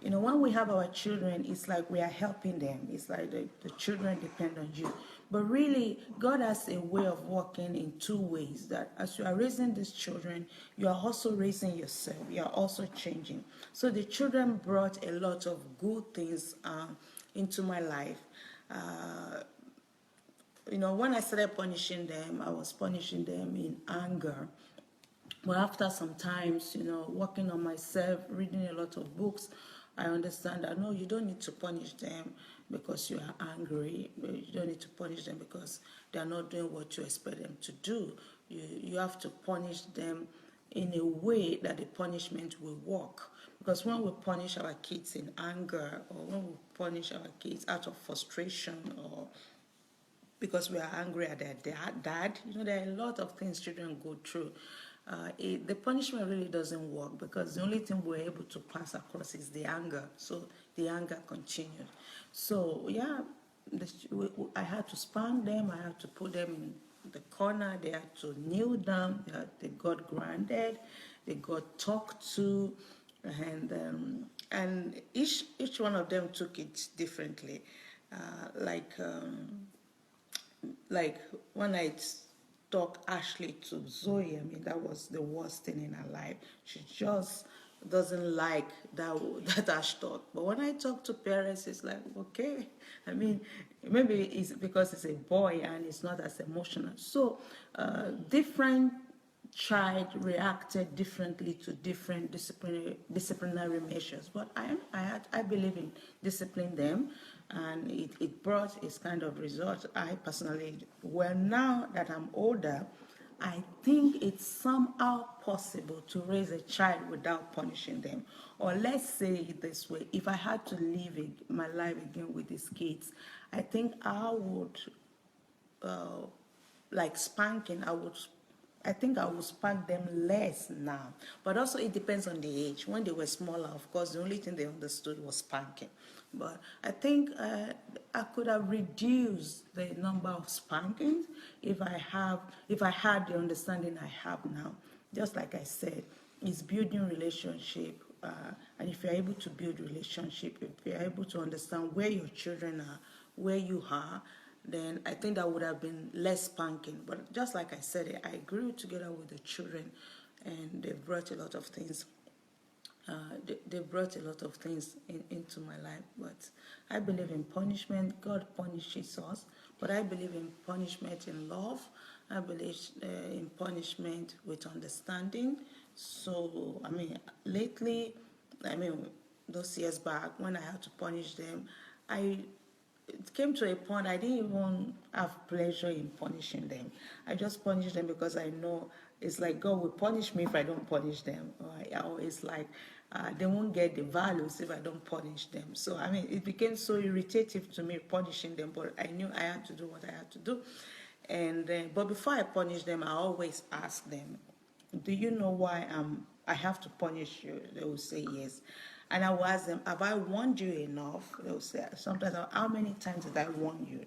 When we have our children, it's like we are helping them. It's like the children depend on you. But really, God has a way of working in two ways. That as you are raising these children, you are also raising yourself. You are also changing. So the children brought a lot of good things into my life. When I started punishing them, I was punishing them in anger. But after some times, working on myself, reading a lot of books, I understand that no, you don't need to punish them because you are angry. You don't need to punish them because they are not doing what you expect them to do. You have to punish them in a way that the punishment will work. Because when we punish our kids in anger, or when we punish our kids out of frustration, or because we are angry at their dad, there are a lot of things children go through. The punishment really doesn't work because the only thing we're able to pass across is the anger. So the anger continued. So yeah, I had to spank them. I had to put them in the corner. They had to kneel down. They got grounded. They got talked to, and each one of them took it differently. Like when I talk Ashley to Zoe, that was the worst thing in her life. She just doesn't like that Ash talk. But when I talk to Perez, it's like, okay. Maybe it's because it's a boy and it's not as emotional. So different child reacted differently to different disciplinary measures. But I believe in disciplining them, and it brought its kind of result. I personally, now that I'm older, I think it's somehow possible to raise a child without punishing them. Or let's say it this way, if I had to live my life again with these kids, I think I would, like spanking, I think I would spank them less now. But also it depends on the age. When they were smaller, of course, the only thing they understood was spanking. But I think I could have reduced the number of spankings if I had the understanding I have now. Just like I said, it's building relationship. And if you're able to build relationship, if you're able to understand where your children are, where you are, then I think that would have been less spanking. But just like I said, I grew together with the children, and they brought a lot of things. They brought a lot of things into my life. But I believe in punishment. God punishes us, but I believe in punishment in love. I believe in punishment with understanding. So, lately, those years back, when I had to punish them, it came to a point I didn't even have pleasure in punishing them. I just punished them because I know it's like God will punish me if I don't punish them. Or it's like they won't get the values if I don't punish them. So, it became so irritative to me punishing them, but I knew I had to do what I had to do. But before I punish them, I always ask them, do you know why I have to punish you? They will say yes. And I will ask them, have I warned you enough? They will say, sometimes, how many times did I warn you?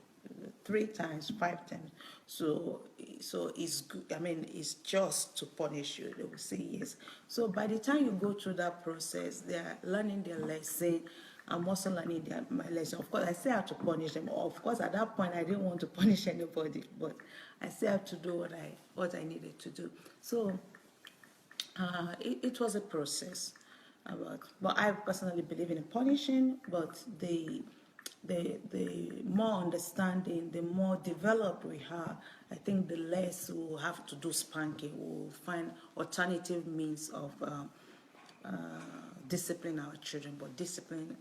3 times, 5 times. So it's good. It's just to punish you. They will say yes. So by the time you go through that process, they are learning their lesson. I'm also learning my lesson. Of course, I still have to punish them. Of course, at that point, I didn't want to punish anybody, but I still have to do what I needed to do. So it was a process. But I personally believe in punishing, but the more understanding, the more developed we are, I think the less we'll have to do spanking. We'll find alternative means of discipline our children. But discipline,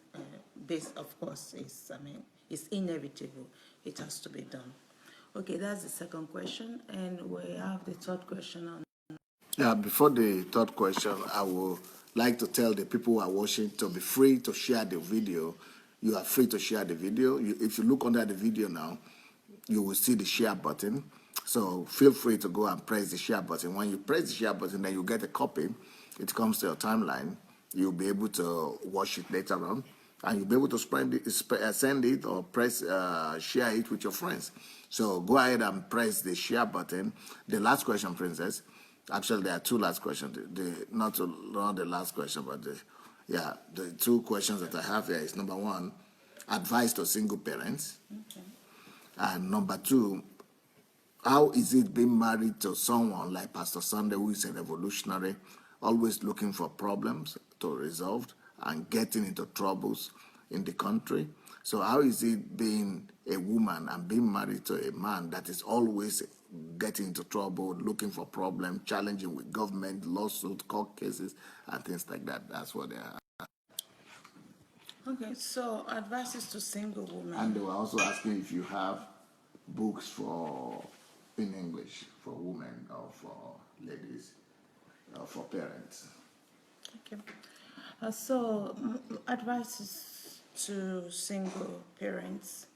based, of course, is inevitable. It has to be done. Okay, that's the second question, and we have the third question on. Yeah, before the third question, I would like to tell the people who are watching to be free to share the video you are free to share the video. If you look under the video now, you will see the share button. So feel free to go and press the share button. When you press the share button, then you get a copy. It comes to your timeline. You'll be able to watch it later on, and you'll be able to send it or share it with your friends. So go ahead and press the share button. The last question, Princess. Actually, there are two last questions. Not the last question, but the two questions that I have here is, number one, advice to single parents. Okay. And number two, how is it being married to someone like Pastor Sunday, who is a revolutionary, always looking for problems to resolve and getting into troubles in the country? So how is it being a woman and being married to a man that is always getting into trouble, looking for problems, challenging with government, lawsuit, court cases, and things like that? That's what they are. Okay, so advices to single women. And they were also asking if you have books in English for women or for ladies, or for parents. Okay. So advices to single parents.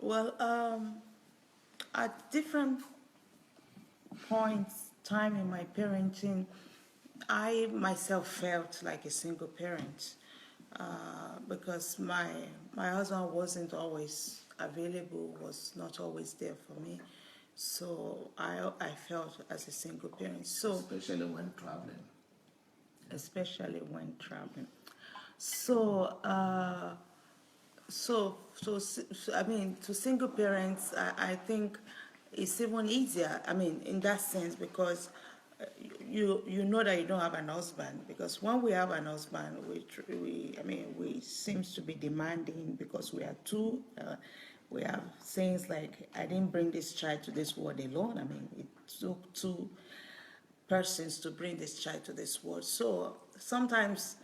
Well, at different time in my parenting, I myself felt like a single parent because my husband wasn't always available, was not always there for me. So I felt as a single parent. So especially when traveling. So I mean, to single parents, I think it's even easier. I mean, in that sense, because you know that you don't have an husband. Because when we have an husband, we seems to be demanding because we are two. We have sayings like, "I didn't bring this child to this world alone." I mean, it took two persons to bring this child to this world. So sometimes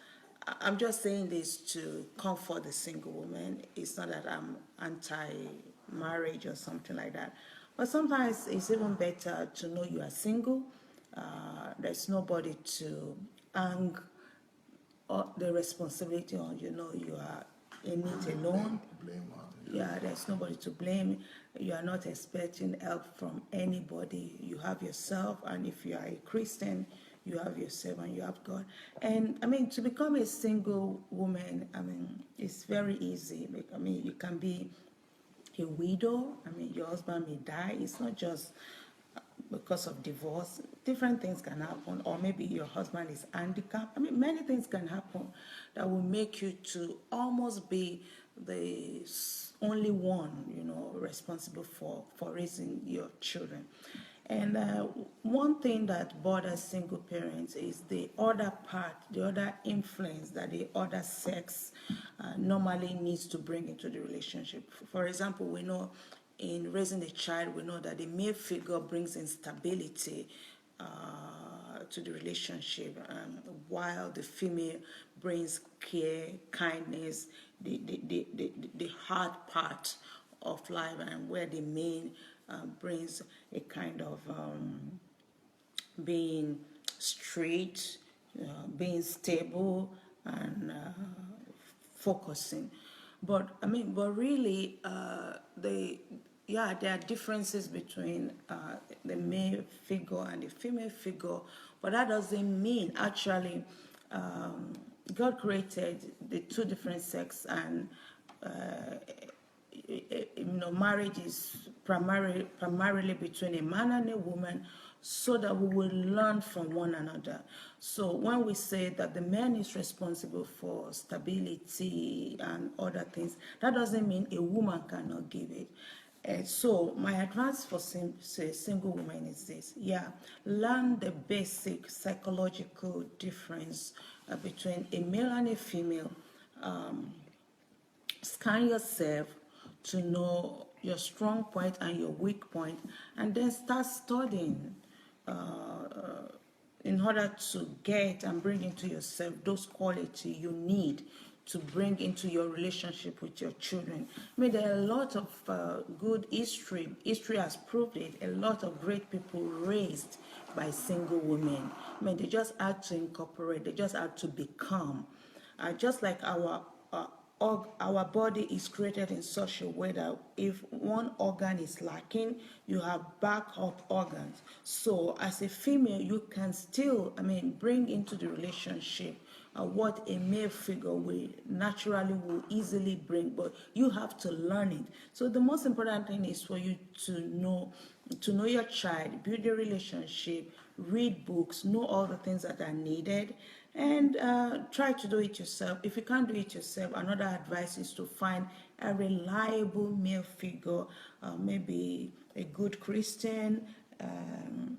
I'm just saying this to comfort the single woman. It's not that I'm anti-marriage or something like that. But sometimes it's even better to know you are single. There's nobody to hang the responsibility on. You know you are in it alone. Yeah, there's nobody to blame. You are not expecting help from anybody. You have yourself, and if you are a Christian, you have yourself and you have God. And I mean, to become a single woman, I mean, it's very easy. I mean, you can be a widow. I mean, your husband may die. It's not just because of divorce. Different things can happen, or maybe your husband is handicapped. I mean, many things can happen that will make you to almost be the only one, you know, responsible for raising your children. And one thing that bothers single parents is the other influence that the other sex normally needs to bring into the relationship. For example, we know in raising a child, we know that the male figure brings instability to the relationship, while the female brings care, kindness, the hard part of life, and where the male brings a kind of being straight, being stable, and focusing. But I mean, but really, there are differences between the male figure and the female figure, but that doesn't mean actually God created the two different sex, and marriage is primarily between a man and a woman, so that we will learn from one another. So when we say that the man is responsible for stability and other things, that doesn't mean a woman cannot give it. So my advice for single women is this: learn the basic psychological difference between a male and a female. Scan yourself to know your strong point and your weak point, and then start studying in order to get and bring into yourself those qualities you need to bring into your relationship with your children. I mean, there are a lot of good history. History has proved it. A lot of great people raised by single women. I mean, they just had to incorporate. They just had to become. Just like our our body is created in such a way that if one organ is lacking, you have backup organs. So as a female, you can still, bring into the relationship what a male figure will easily bring, but you have to learn it. So the most important thing is for you to know your child, build a relationship, read books, know all the things that are needed, and try to do it yourself. If you can't do it yourself, another advice is to find a reliable male figure, maybe a good Christian,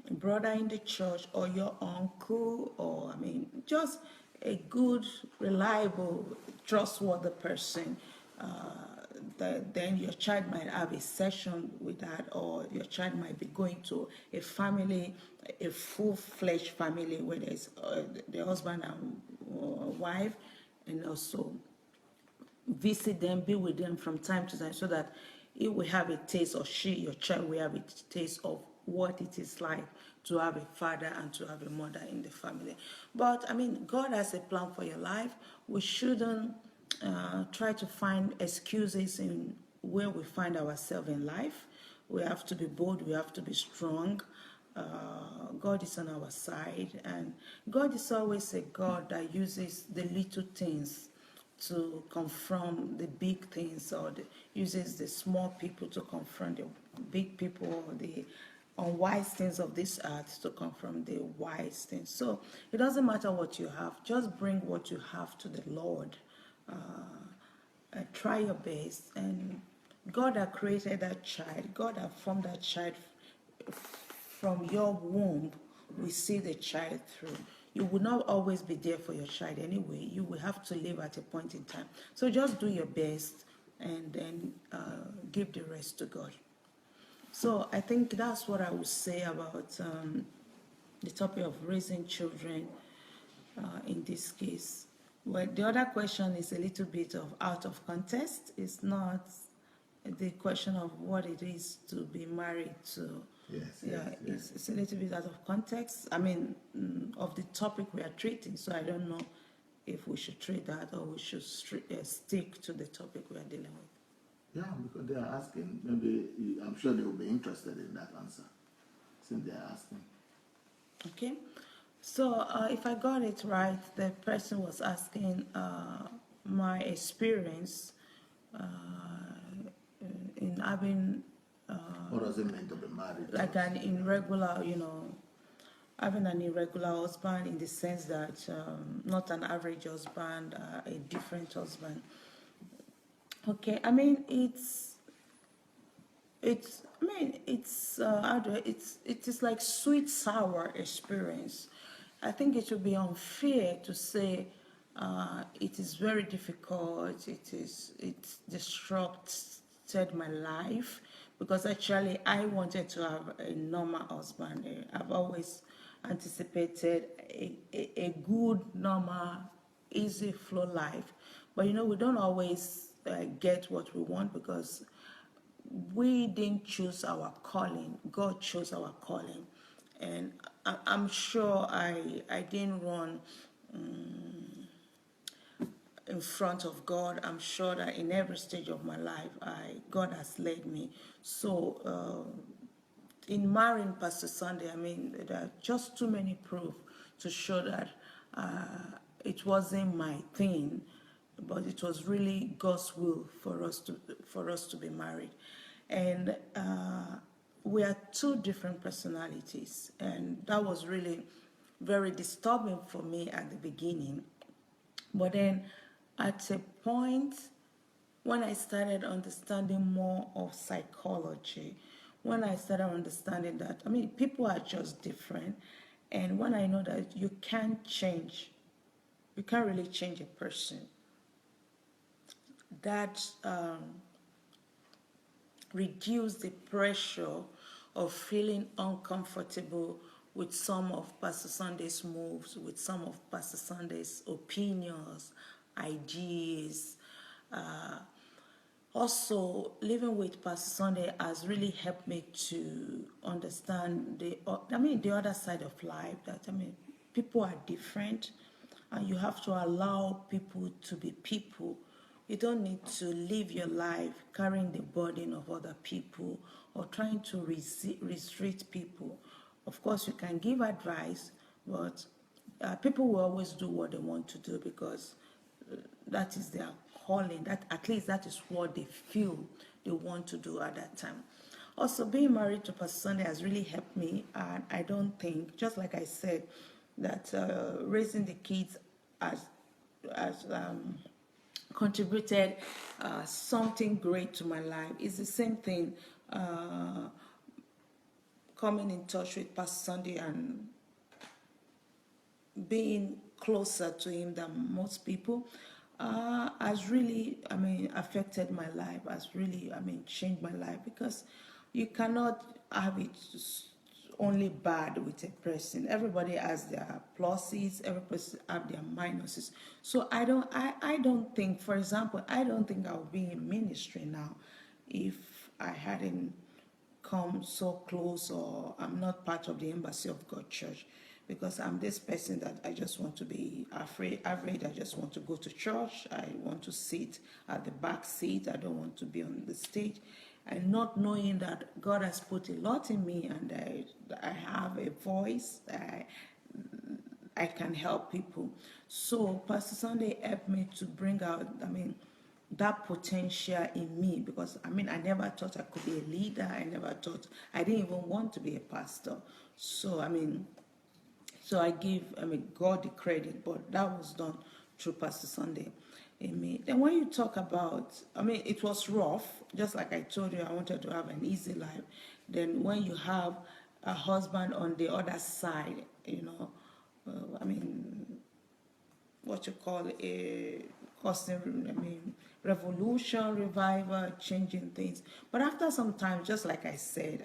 brother in the church, or your uncle, or just a good, reliable, trustworthy person. Then your child might have a session with that, or your child might be going to a family, a full-fledged family where there's the husband and wife, and also visit them, be with them from time to time, so that he will have a taste, or your child will have a taste of what it is like to have a father and to have a mother in the family. But God has a plan for your life. We shouldn't try to find excuses in where we find ourselves in life. We have to be bold, we have to be strong. God is on our side, and God is always a God that uses the little things to confront the big things, or uses the small people to confront the big people, or the unwise things of this earth to confront the wise things. So it doesn't matter what you have, just bring what you have to the Lord. Try your best, and God that created that child, God that formed that child from your womb, will see the child through. You will not always be there for your child anyway. You will have to live at a point in time. So just do your best, and then give the rest to God. So I think that's what I would say about the topic of raising children in this case. Well, the other question is a little bit of out of context. It's not the question of what it is to be married to. Yes. It's a little bit out of context. Of the topic we are treating. So I don't know if we should treat that, or we should stick to the topic we are dealing with. Yeah, because they are asking. Maybe I'm sure they will be interested in that answer, since they are asking. Okay. So if I got it right, the person was asking my experience in having What does it mean to be married? like an irregular, having an irregular husband, in the sense that not an average husband, a different husband. Okay, it is like sweet sour experience. I think it would be unfair to say it is very difficult. It disrupted my life, because actually I wanted to have a normal husband. I've always anticipated a good, normal, easy flow life, but we don't always get what we want, because we didn't choose our calling. God chose our calling. And I'm sure I didn't run in front of God. I'm sure that in every stage of my life, God has led me. So in marrying Pastor Sunday, there are just too many proof to show that it wasn't my thing, but it was really God's will for us to be married. And we are two different personalities, and that was really very disturbing for me at the beginning. But then at a point when I started understanding more of psychology, when I started understanding that people are just different, and when I know that you can't really change a person, that reduce the pressure of feeling uncomfortable with some of Pastor Sunday's moves, with some of Pastor Sunday's opinions, ideas. Also, living with Pastor Sunday has really helped me to understand the other side of life, that people are different, and you have to allow people to be people. You don't need to live your life carrying the burden of other people or trying to restrict people. Of course, you can give advice, but people will always do what they want to do because that is their calling. That at least that is what they feel they want to do at that time. Also, being married to Pastor Sunday has really helped me, and I don't think, just like I said, that raising the kids has contributed something great to my life. It's the same thing coming in touch with Pastor Sunday and being closer to him than most people has really, affected my life, has really, changed my life, because you cannot have it only bad with a person. Everybody has their pluses, every person have their minuses. So I don't think, for example, I don't think I would be in ministry now if I hadn't come so close, or I'm not part of the Embassy of God Church, because I'm this person that I just want to be average. I just want to go to church. I want to sit at the back seat. I don't want to be on the stage. And not knowing that God has put a lot in me, and I have a voice, I can help people. So Pastor Sunday helped me to bring out, that potential in me, because I never thought I could be a leader. I didn't even want to be a pastor. So I give God the credit, but that was done through Pastor Sunday in me. Then when you talk about, it was rough, just like I told you, I wanted to have an easy life. Then when you have a husband on the other side, what you call a causing, revolution, revival, changing things. But after some time, just like I said,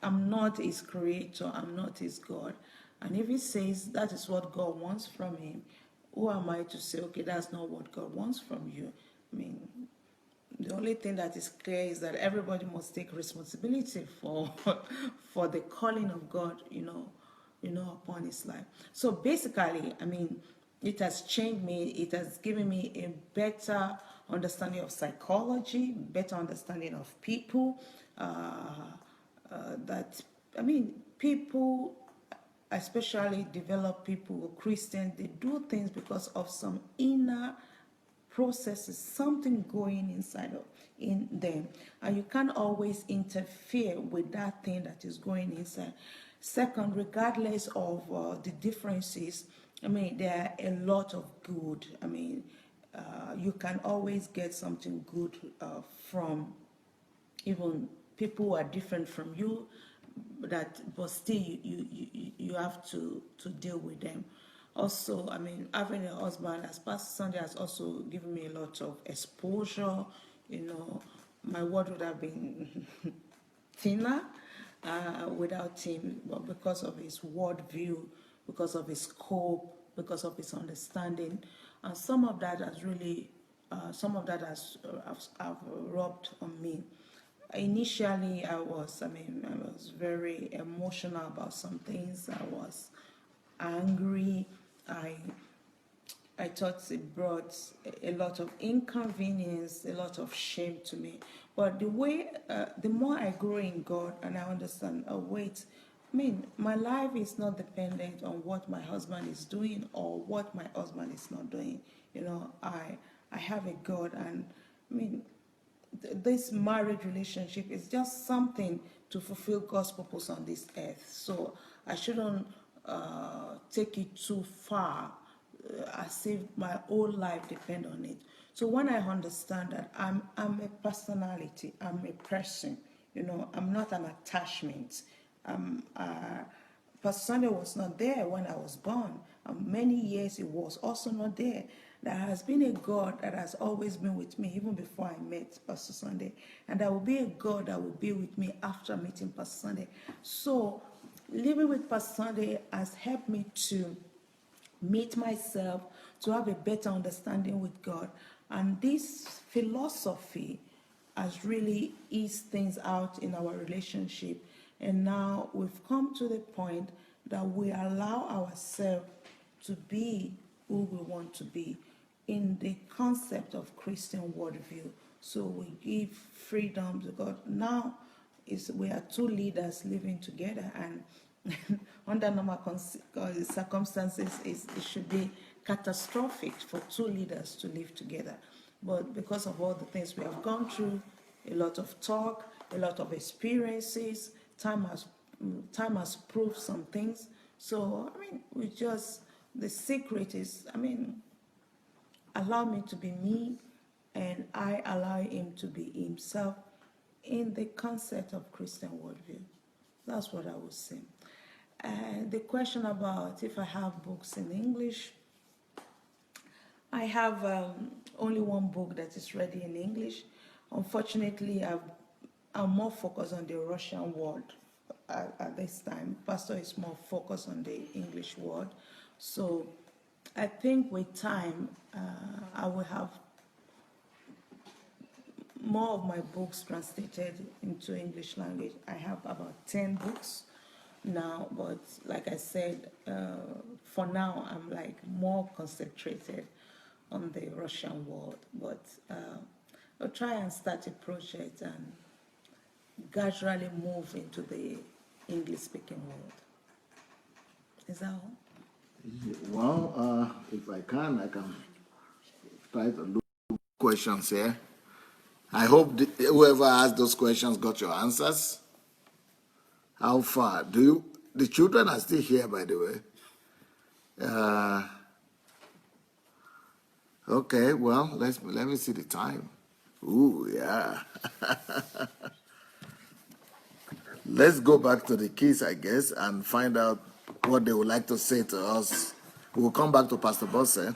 I'm not his creator, I'm not his God. And if he says that is what God wants from him, who am I to say, okay, that's not what God wants from you? The only thing that is clear is that everybody must take responsibility for for the calling of God, upon his life. So basically, it has changed me. It has given me a better understanding of psychology, better understanding of people. People, especially developed people, Christians, they do things because of some inner processes, something going in them, and you can't always interfere with that thing that is going inside. Second, regardless of the differences, there are a lot of good. You can always get something good from even people who are different from you, but still you have to deal with them. Also, having a husband as Pastor Sunday has also given me a lot of exposure. My word would have been thinner without him, but because of his worldview, because of his scope, because of his understanding, and some of that has rubbed on me. Initially, I was very emotional about some things. I was angry. I thought it brought a lot of inconvenience, a lot of shame to me. But the more I grow in God and I understand, my life is not dependent on what my husband is doing or what my husband is not doing. I have a God, and this marriage relationship is just something to fulfill God's purpose on this earth. So I shouldn't take it too far, as if my whole life depends on it. So when I understand that I'm a personality, I'm a person, I'm not an attachment. Pastor Sunday was not there when I was born. Many years he was also not there. There has been a God that has always been with me, even before I met Pastor Sunday. And there will be a God that will be with me after meeting Pastor Sunday. So living with Pastor Sunday has helped me to meet myself, to have a better understanding with God. And this philosophy has really eased things out in our relationship. And now we've come to the point that we allow ourselves to be who we want to be in the concept of Christian worldview. So we give freedom to God. Now we are two leaders living together, and under normal circumstances, it should be catastrophic for two leaders to live together. But because of all the things we have gone through, a lot of talk, a lot of experiences, time has proved some things. So, I mean, the secret is, allow me to be me, and I allow him to be himself in the concept of Christian worldview. That's what I would say. The question about if I have books in English, I have only one book that is ready in English. Unfortunately, I'm more focused on the Russian world at this time. Pastor is more focused on the English world. So I think with time, I will have more of my books translated into English language. I have about 10 books now, but like I said, for now, I'm like more concentrated on the Russian world. But I'll try and start a project and gradually move into the English-speaking world. Is that all? Well, if I can try to look at questions here. I hope whoever asked those questions got your answers. How far? The children are still here, by the way. Okay, well, let me see the time. Ooh, yeah. Let's go back to the kids, I guess, and find out what they would like to say to us. We'll come back to Pastor Bosse,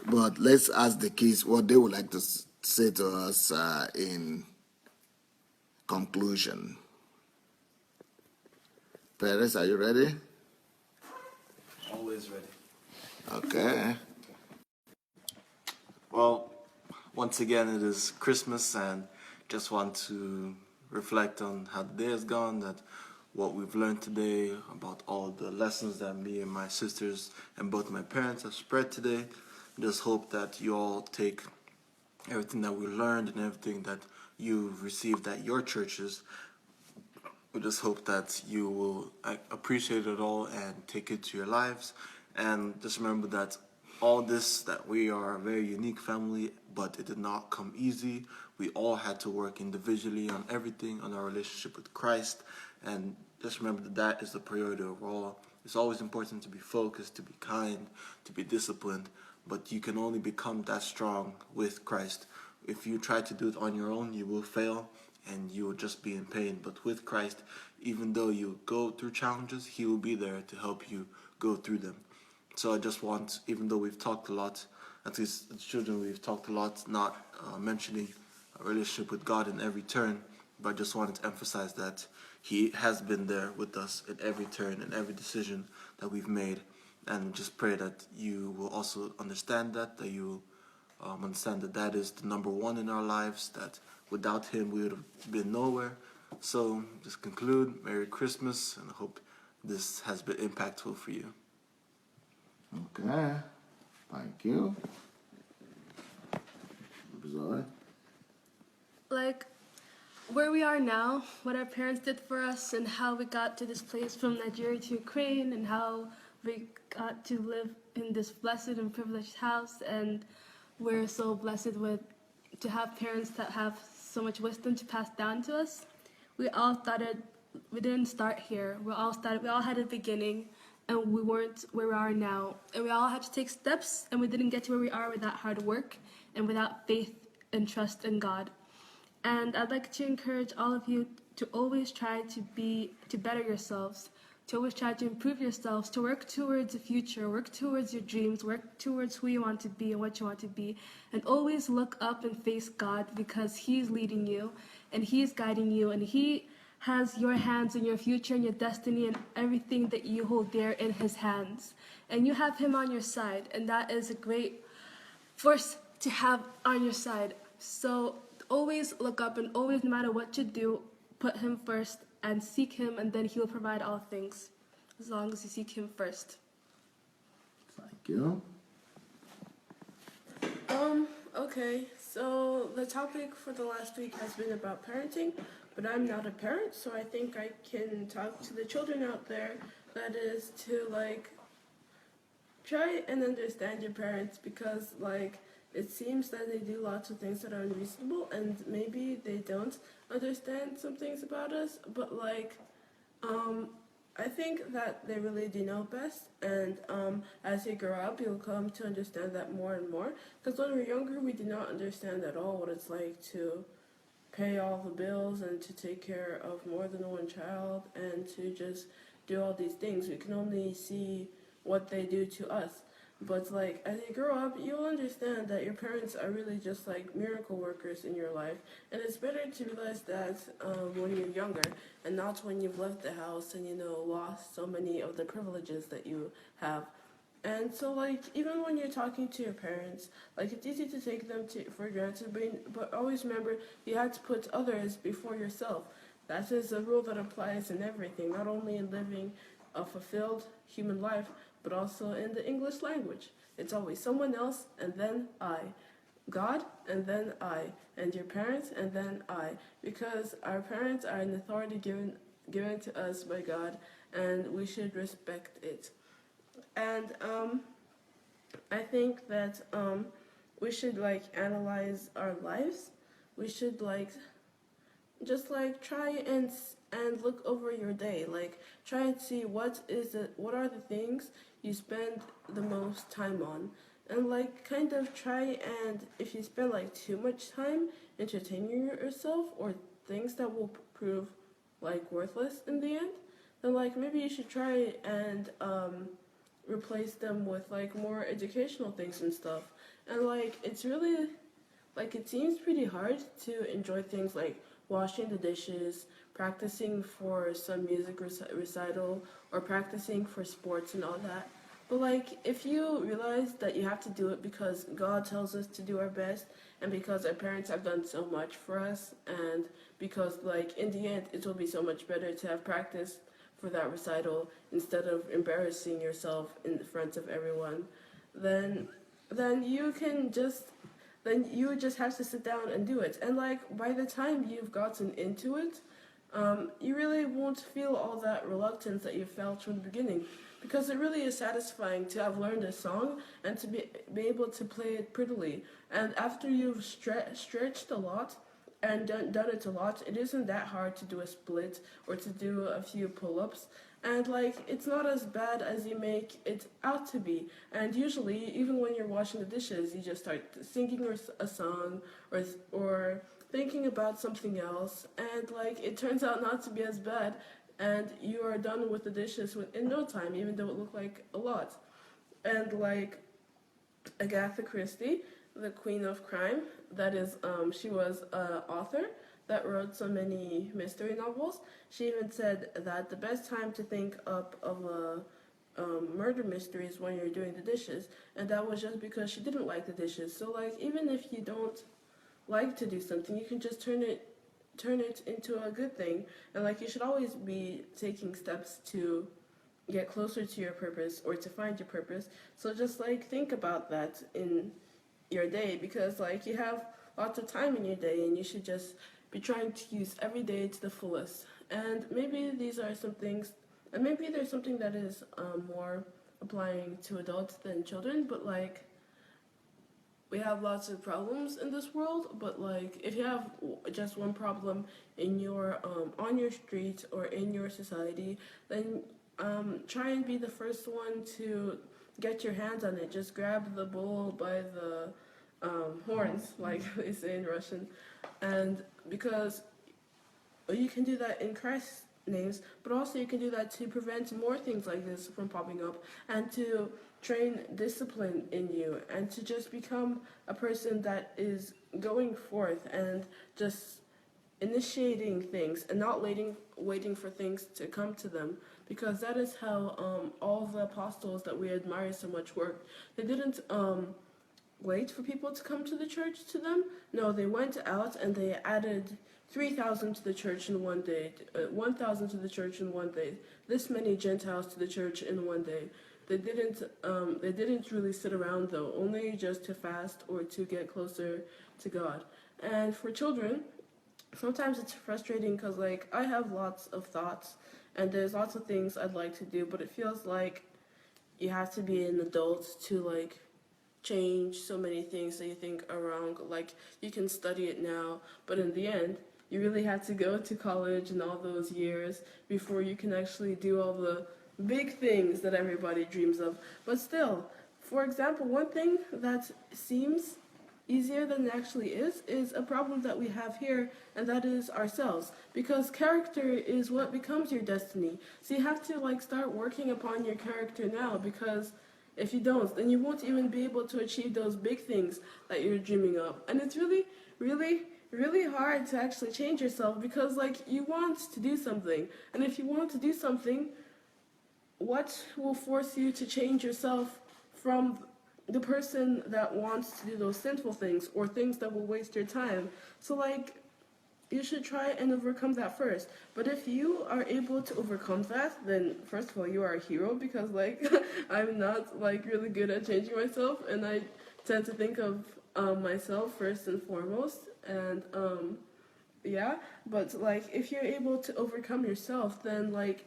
but let's ask the kids what they would like to say to us in conclusion. Perez, are you ready? Always ready. Okay. Well, once again, it is Christmas, and just want to reflect on how the day has gone, that what we've learned today, about all the lessons that me and my sisters and both my parents have spread today. Just hope that you all take everything that we learned and everything that you've received at your churches. We just hope that you will appreciate it all and take it to your lives. And just remember that all this, that we are a very unique family, but it did not come easy. We all had to work individually on everything, on our relationship with Christ. And just remember that that is the priority overall. It's always important to be focused, to be kind, to be disciplined, but you can only become that strong with Christ. If you try to do it on your own, you will fail and you will just be in pain. But with Christ, even though you go through challenges, He will be there to help you go through them. So I just want, even though we've talked a lot, at least as children we've talked a lot, not mentioning a relationship with God in every turn, but I just wanted to emphasize that He has been there with us in every turn and every decision that we've made. And just pray that you will also understand that you understand that that is the number one in our lives, that without Him we would have been nowhere. So just conclude, Merry Christmas, and I hope this has been impactful for you. Okay, thank you. Zoe? Like, where we are now, what our parents did for us, and how we got to this place from Nigeria to Ukraine, and how we got to live in this blessed and privileged house, and we're so blessed to have parents that have so much wisdom to pass down to us. We didn't start here. We all had a beginning, and we weren't where we are now. And we all had to take steps, and we didn't get to where we are without hard work and without faith and trust in God. And I'd like to encourage all of you to always try to better yourselves, to always try to improve yourselves, to work towards the future, work towards your dreams, work towards who you want to be and what you want to be, and always look up and face God, because He's leading you and He's guiding you, and He has your hands and your future and your destiny and everything that you hold dear in His hands. And you have Him on your side, and that is a great force to have on your side. So always look up, and always, no matter what you do, put Him first and seek Him, and then He will provide all things, as long as you seek Him first. Thank you. Okay, so the topic for the last week has been about parenting, but I'm not a parent, so I think I can talk to the children out there. That is to like try and understand your parents, because like it seems that they do lots of things that are unreasonable, and maybe they don't understand some things about us, but like I think that they really do know best, and as you grow up, you'll come to understand that more and more. Because when we're younger, we do not understand at all what it's like to pay all the bills and to take care of more than one child and to just do all these things. We can only see what they do to us. But like as you grow up, you'll understand that your parents are really just like miracle workers in your life, and it's better to realize that when you're younger, and not when you've left the house and lost so many of the privileges that you have. And so like even when you're talking to your parents, like it's easy to take them for granted, but always remember you have to put others before yourself. That is a rule that applies in everything, not only in living a fulfilled human life, but also in the English language. It's always someone else and then I. God and then I. And your parents and then I. Because our parents are an authority given to us by God, and we should respect it. And I think that we should like analyze our lives. We should like just like try and look over your day, like try and see what are the things you spend the most time on, and like kind of try, and if you spend like too much time entertaining yourself or things that will prove like worthless in the end, then like maybe you should try and replace them with like more educational things and stuff. And like it's really like it seems pretty hard to enjoy things like washing the dishes, practicing for some music recital, or practicing for sports and all that. But like if you realize that you have to do it because God tells us to do our best, and because our parents have done so much for us, and because like in the end it will be so much better to have practiced for that recital instead of embarrassing yourself in front of everyone, then you can just then you just have to sit down and do it. And like by the time you've gotten into it, you really won't feel all that reluctance that you felt from the beginning, because it really is satisfying to have learned a song and to be able to play it prettily. And after you've stretched a lot and done it a lot, it isn't that hard to do a split or to do a few pull-ups. And like it's not as bad as you make it out to be. And usually, even when you're washing the dishes, you just start singing a song or thinking about something else, and like it turns out not to be as bad, and you are done with the dishes in no time, even though it looked like a lot. And like Agatha Christie, the queen of crime, that is, she was an author that wrote so many mystery novels. She even said that the best time to think up of a murder mystery is when you're doing the dishes, and that was just because she didn't like the dishes. So like even if you don't like to do something, you can just turn it into a good thing. And like you should always be taking steps to get closer to your purpose or to find your purpose. So just like think about that in your day, because like you have lots of time in your day, and you should just be trying to use every day to the fullest. And maybe these are some things, and maybe there's something that is more applying to adults than children, but like we have lots of problems in this world. But like if you have just one problem in your on your street or in your society, then try and be the first one to get your hands on it. Just grab the bull by the horns, like they say in Russian. And because you can do that in Christ's names, but also you can do that to prevent more things like this from popping up, and to train discipline in you, and to just become a person that is going forth and just initiating things and not waiting for things to come to them, because that is how all the apostles that we admire so much worked. They didn't wait for people to come to the church to them. No, they went out and they added 3,000 to the church in one day, 1,000 to the church in one day, this many Gentiles to the church in one day. they didn't really sit around though, only just to fast or to get closer to God. And for children, sometimes it's frustrating because like I have lots of thoughts and there's lots of things I'd like to do, but it feels like you have to be an adult to like change so many things that you think are wrong. Like you can study it now, but in the end, you really have to go to college and all those years before you can actually do all the big things that everybody dreams of. But still, for example, one thing that seems easier than it actually is a problem that we have here, and that is ourselves, because character is what becomes your destiny. So you have to like start working upon your character now, because if you don't, then you won't even be able to achieve those big things that you're dreaming of. And it's really hard to actually change yourself, because like you want to do something, and if you want to do something, what will force you to change yourself from the person that wants to do those sinful things or things that will waste your time? So like you should try and overcome that first. But if you are able to overcome that, then first of all you are a hero, because like I'm not like really good at changing myself, and I tend to think of myself first and foremost. And yeah, but like if you're able to overcome yourself, then like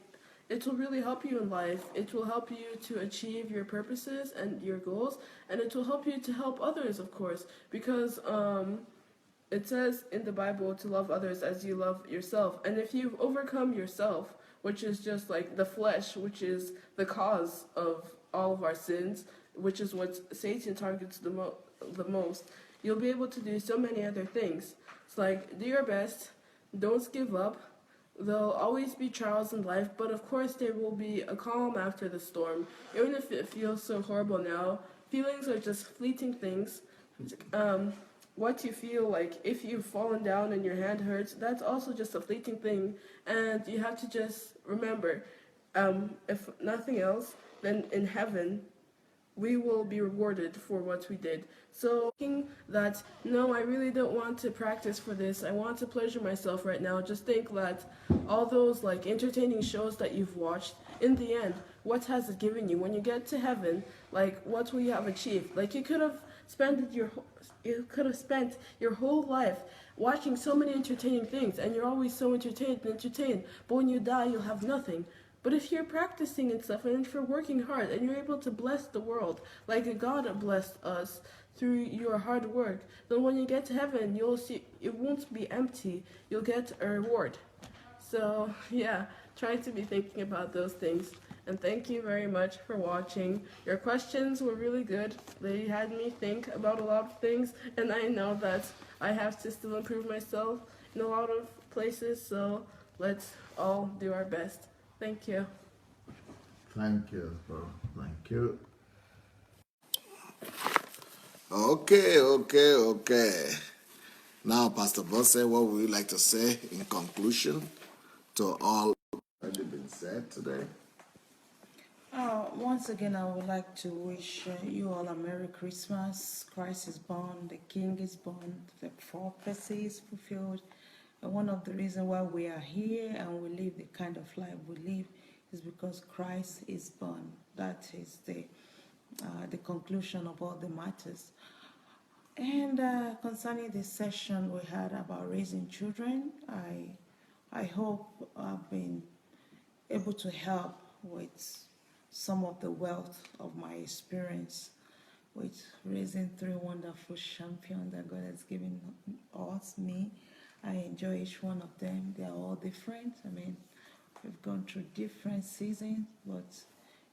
it will really help you in life. It will help you to achieve your purposes and your goals, and it will help you to help others, of course, because it says in the Bible to love others as you love yourself. And if you've overcome yourself, which is just like the flesh, which is the cause of all of our sins, which is what Satan targets the most, you'll be able to do so many other things. It's like, do your best, don't give up. There'll always be trials in life, but of course there will be a calm after the storm. Even if it feels so horrible now, feelings are just fleeting things. What you feel like, if you've fallen down and your hand hurts, that's also just a fleeting thing. And you have to just remember, if nothing else, then in heaven, we will be rewarded for what we did. So thinking that, no, I really don't want to practice for this, I want to pleasure myself right now, just think that all those like entertaining shows that you've watched, in the end, what has it given you? When you get to heaven, like what will you have achieved? Like you could have spent your whole life watching so many entertaining things, and you're always so entertained, but when you die you'll have nothing. But if you're practicing and stuff, and if you're working hard, and you're able to bless the world, like God blessed us through your hard work, then when you get to heaven, you'll see it won't be empty. You'll get a reward. So yeah, try to be thinking about those things. And thank you very much for watching. Your questions were really good. They had me think about a lot of things, and I know that I have to still improve myself in a lot of places, so let's all do our best. Thank you. Thank you, bro. Thank you. Okay. Now, Pastor Bosse, what would you like to say in conclusion to all already been said today? Once again, I would like to wish you all a Merry Christmas. Christ is born, the King is born, the prophecy is fulfilled. And one of the reasons why we are here and we live the kind of life we live is because Christ is born. That is the conclusion of all the matters. And concerning this session we had about raising children, I hope I've been able to help with some of the wealth of my experience with raising 3 wonderful champions that God has given me. I enjoy each one of them. They are all different. I mean, we've gone through different seasons, but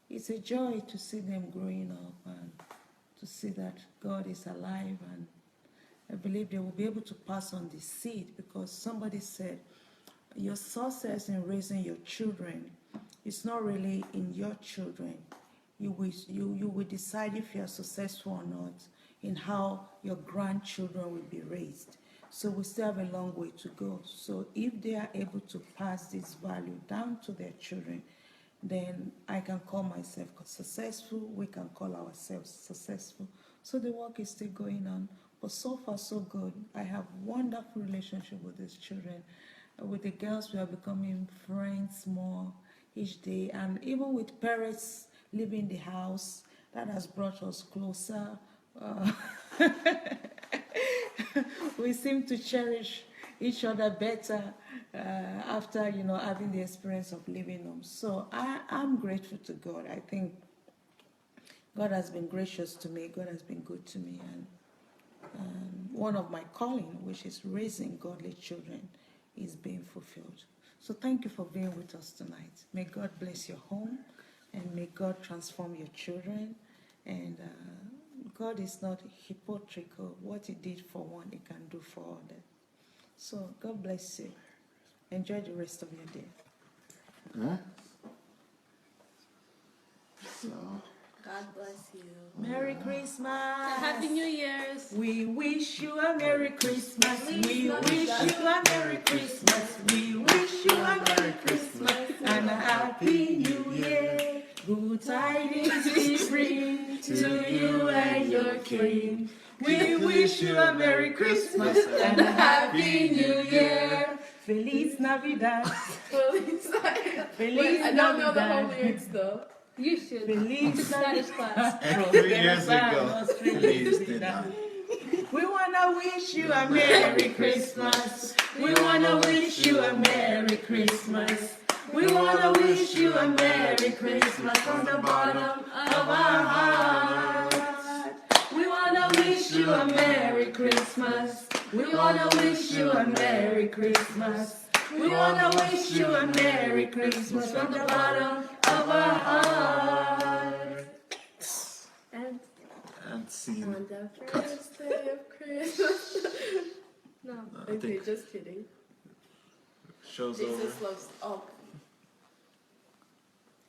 it's a joy to see them growing up and to see that God is alive, and I believe they will be able to pass on the seed, because somebody said your success in raising your children is not really in your children. You will decide if you are successful or not in how your grandchildren will be raised. So we still have a long way to go. So if they are able to pass this value down to their children, then I can call myself successful, we can call ourselves successful. So the work is still going on, but so far so good. I have wonderful relationship with these children. With the girls, we are becoming friends more each day, and even with Perez leaving the house. That has brought us closer. Uh, we seem to cherish each other better after, having the experience of living home. So I'm grateful to God. I think God has been gracious to me. God has been good to me. And one of my calling, which is raising godly children, is being fulfilled. So thank you for being with us tonight. May God bless your home, and may God transform your children. And God is not hypocritical. What he did for one, he can do for others. So God bless you. Enjoy the rest of your day. Huh? So, God bless you. Merry Christmas. Happy New Year's. We wish you a Merry Christmas. We wish you a Merry Christmas. We wish you a Merry Christmas and a Happy New Year. Good tidings we bring to you and your King. We wish you a Merry Christmas and a Happy New Year. Feliz Navidad. Feliz Feliz I don't know the whole Navidad. lyrics though. You should. Feliz Spanish class. 3 years ago, Feliz Navidad. We wanna wish you a Merry Christmas. We wanna wish you a Merry Christmas. We wanna wish you a Merry Christmas from the bottom of our heart. We wanna wish you a Merry Christmas. We wanna wish you a Merry Christmas. We wanna wish you a Merry Christmas from the bottom of our heart. And Scene. On the first day of Christmas. no. I Okay, think just kidding. show's over. Jesus loves all.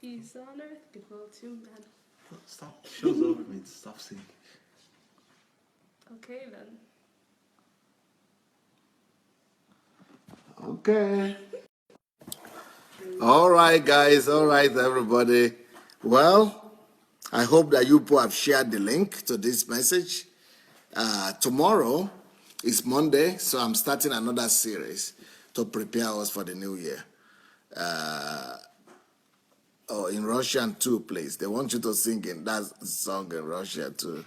Peace on earth, goodwill to men. Stop. Show's over means stop singing. Okay then. okay. All right, guys. All right, everybody. Well, I hope that you people have shared the link to this message. Tomorrow is Monday, so I'm starting another series to prepare us for the new year. In Russian too, please. They want you to sing in that song in Russian too.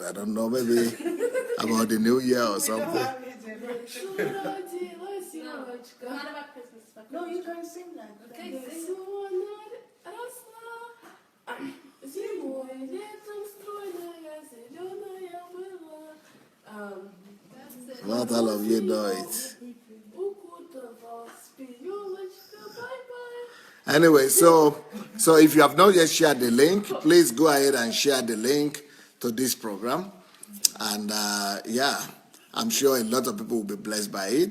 I don't know, maybe about the new year or something. Not about Christmas. But No, you can sing that. Okay, sing. That's it. Not all of you know it. Anyway, so if you have not yet shared the link, please go ahead and share the link to this program. And I'm sure a lot of people will be blessed by it.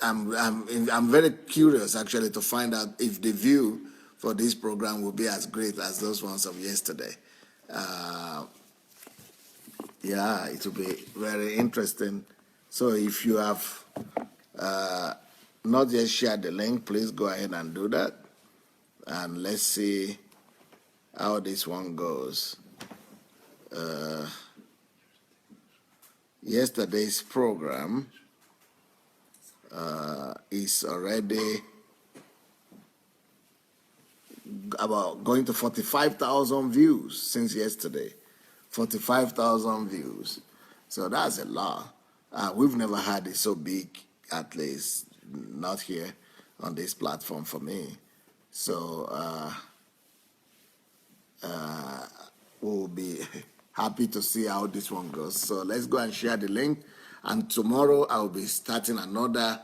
I'm very curious actually to find out if the view for this program will be as great as those ones of yesterday. It will be very interesting. So if you have not yet shared the link, please go ahead and do that. And let's see how this one goes. Yesterday's program is already about going to 45,000 views since yesterday. 45,000 views. So that's a lot. We've never had it so big, at least not here on this platform for me. So we'll be happy to see how this one goes. So let's go and share the link. And tomorrow I'll be starting another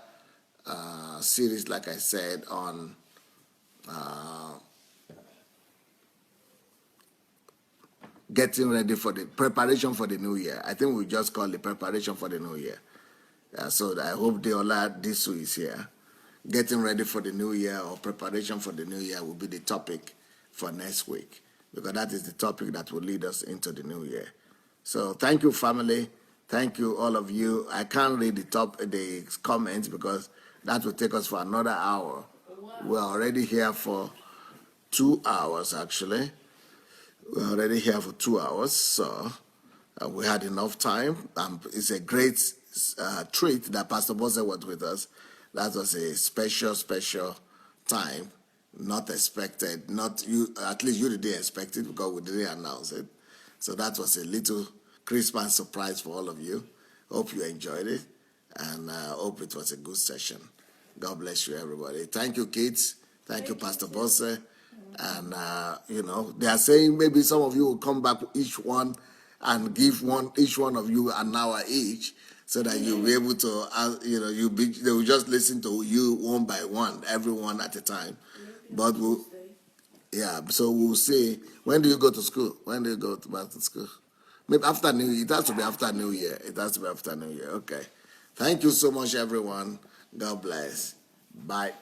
series, like I said, on getting ready for the preparation for the new year. I think we just call it preparation for the new year. So I hope Deola Disu is here. Getting ready for the new year or preparation for the new year will be the topic for next week, because that is the topic that will lead us into the new year. So thank you, family. Thank you, all of you. I can't read the comments because that will take us for another hour. We're already here for 2 hours, actually. We're already here for 2 hours, so we had enough time. It's a great treat that Pastor Bose was with us. That was a special time, not expected, not you, at least you didn't expect it because we didn't announce it. So that was a little Christmas surprise for all of you. Hope you enjoyed it, and hope it was a good session. God bless you, everybody. Thank you, kids. Thank you, Pastor Bosse. And, they are saying maybe some of you will come back each one and give each one of you an hour each, so that you'll be able to, they will just listen to you one by one, everyone at a time. But so we'll see. When do you go to school? When do you go back to school? Maybe after New Year. It has to be after New Year. It has to be after New Year. Okay. Thank you so much, everyone. God bless. Bye.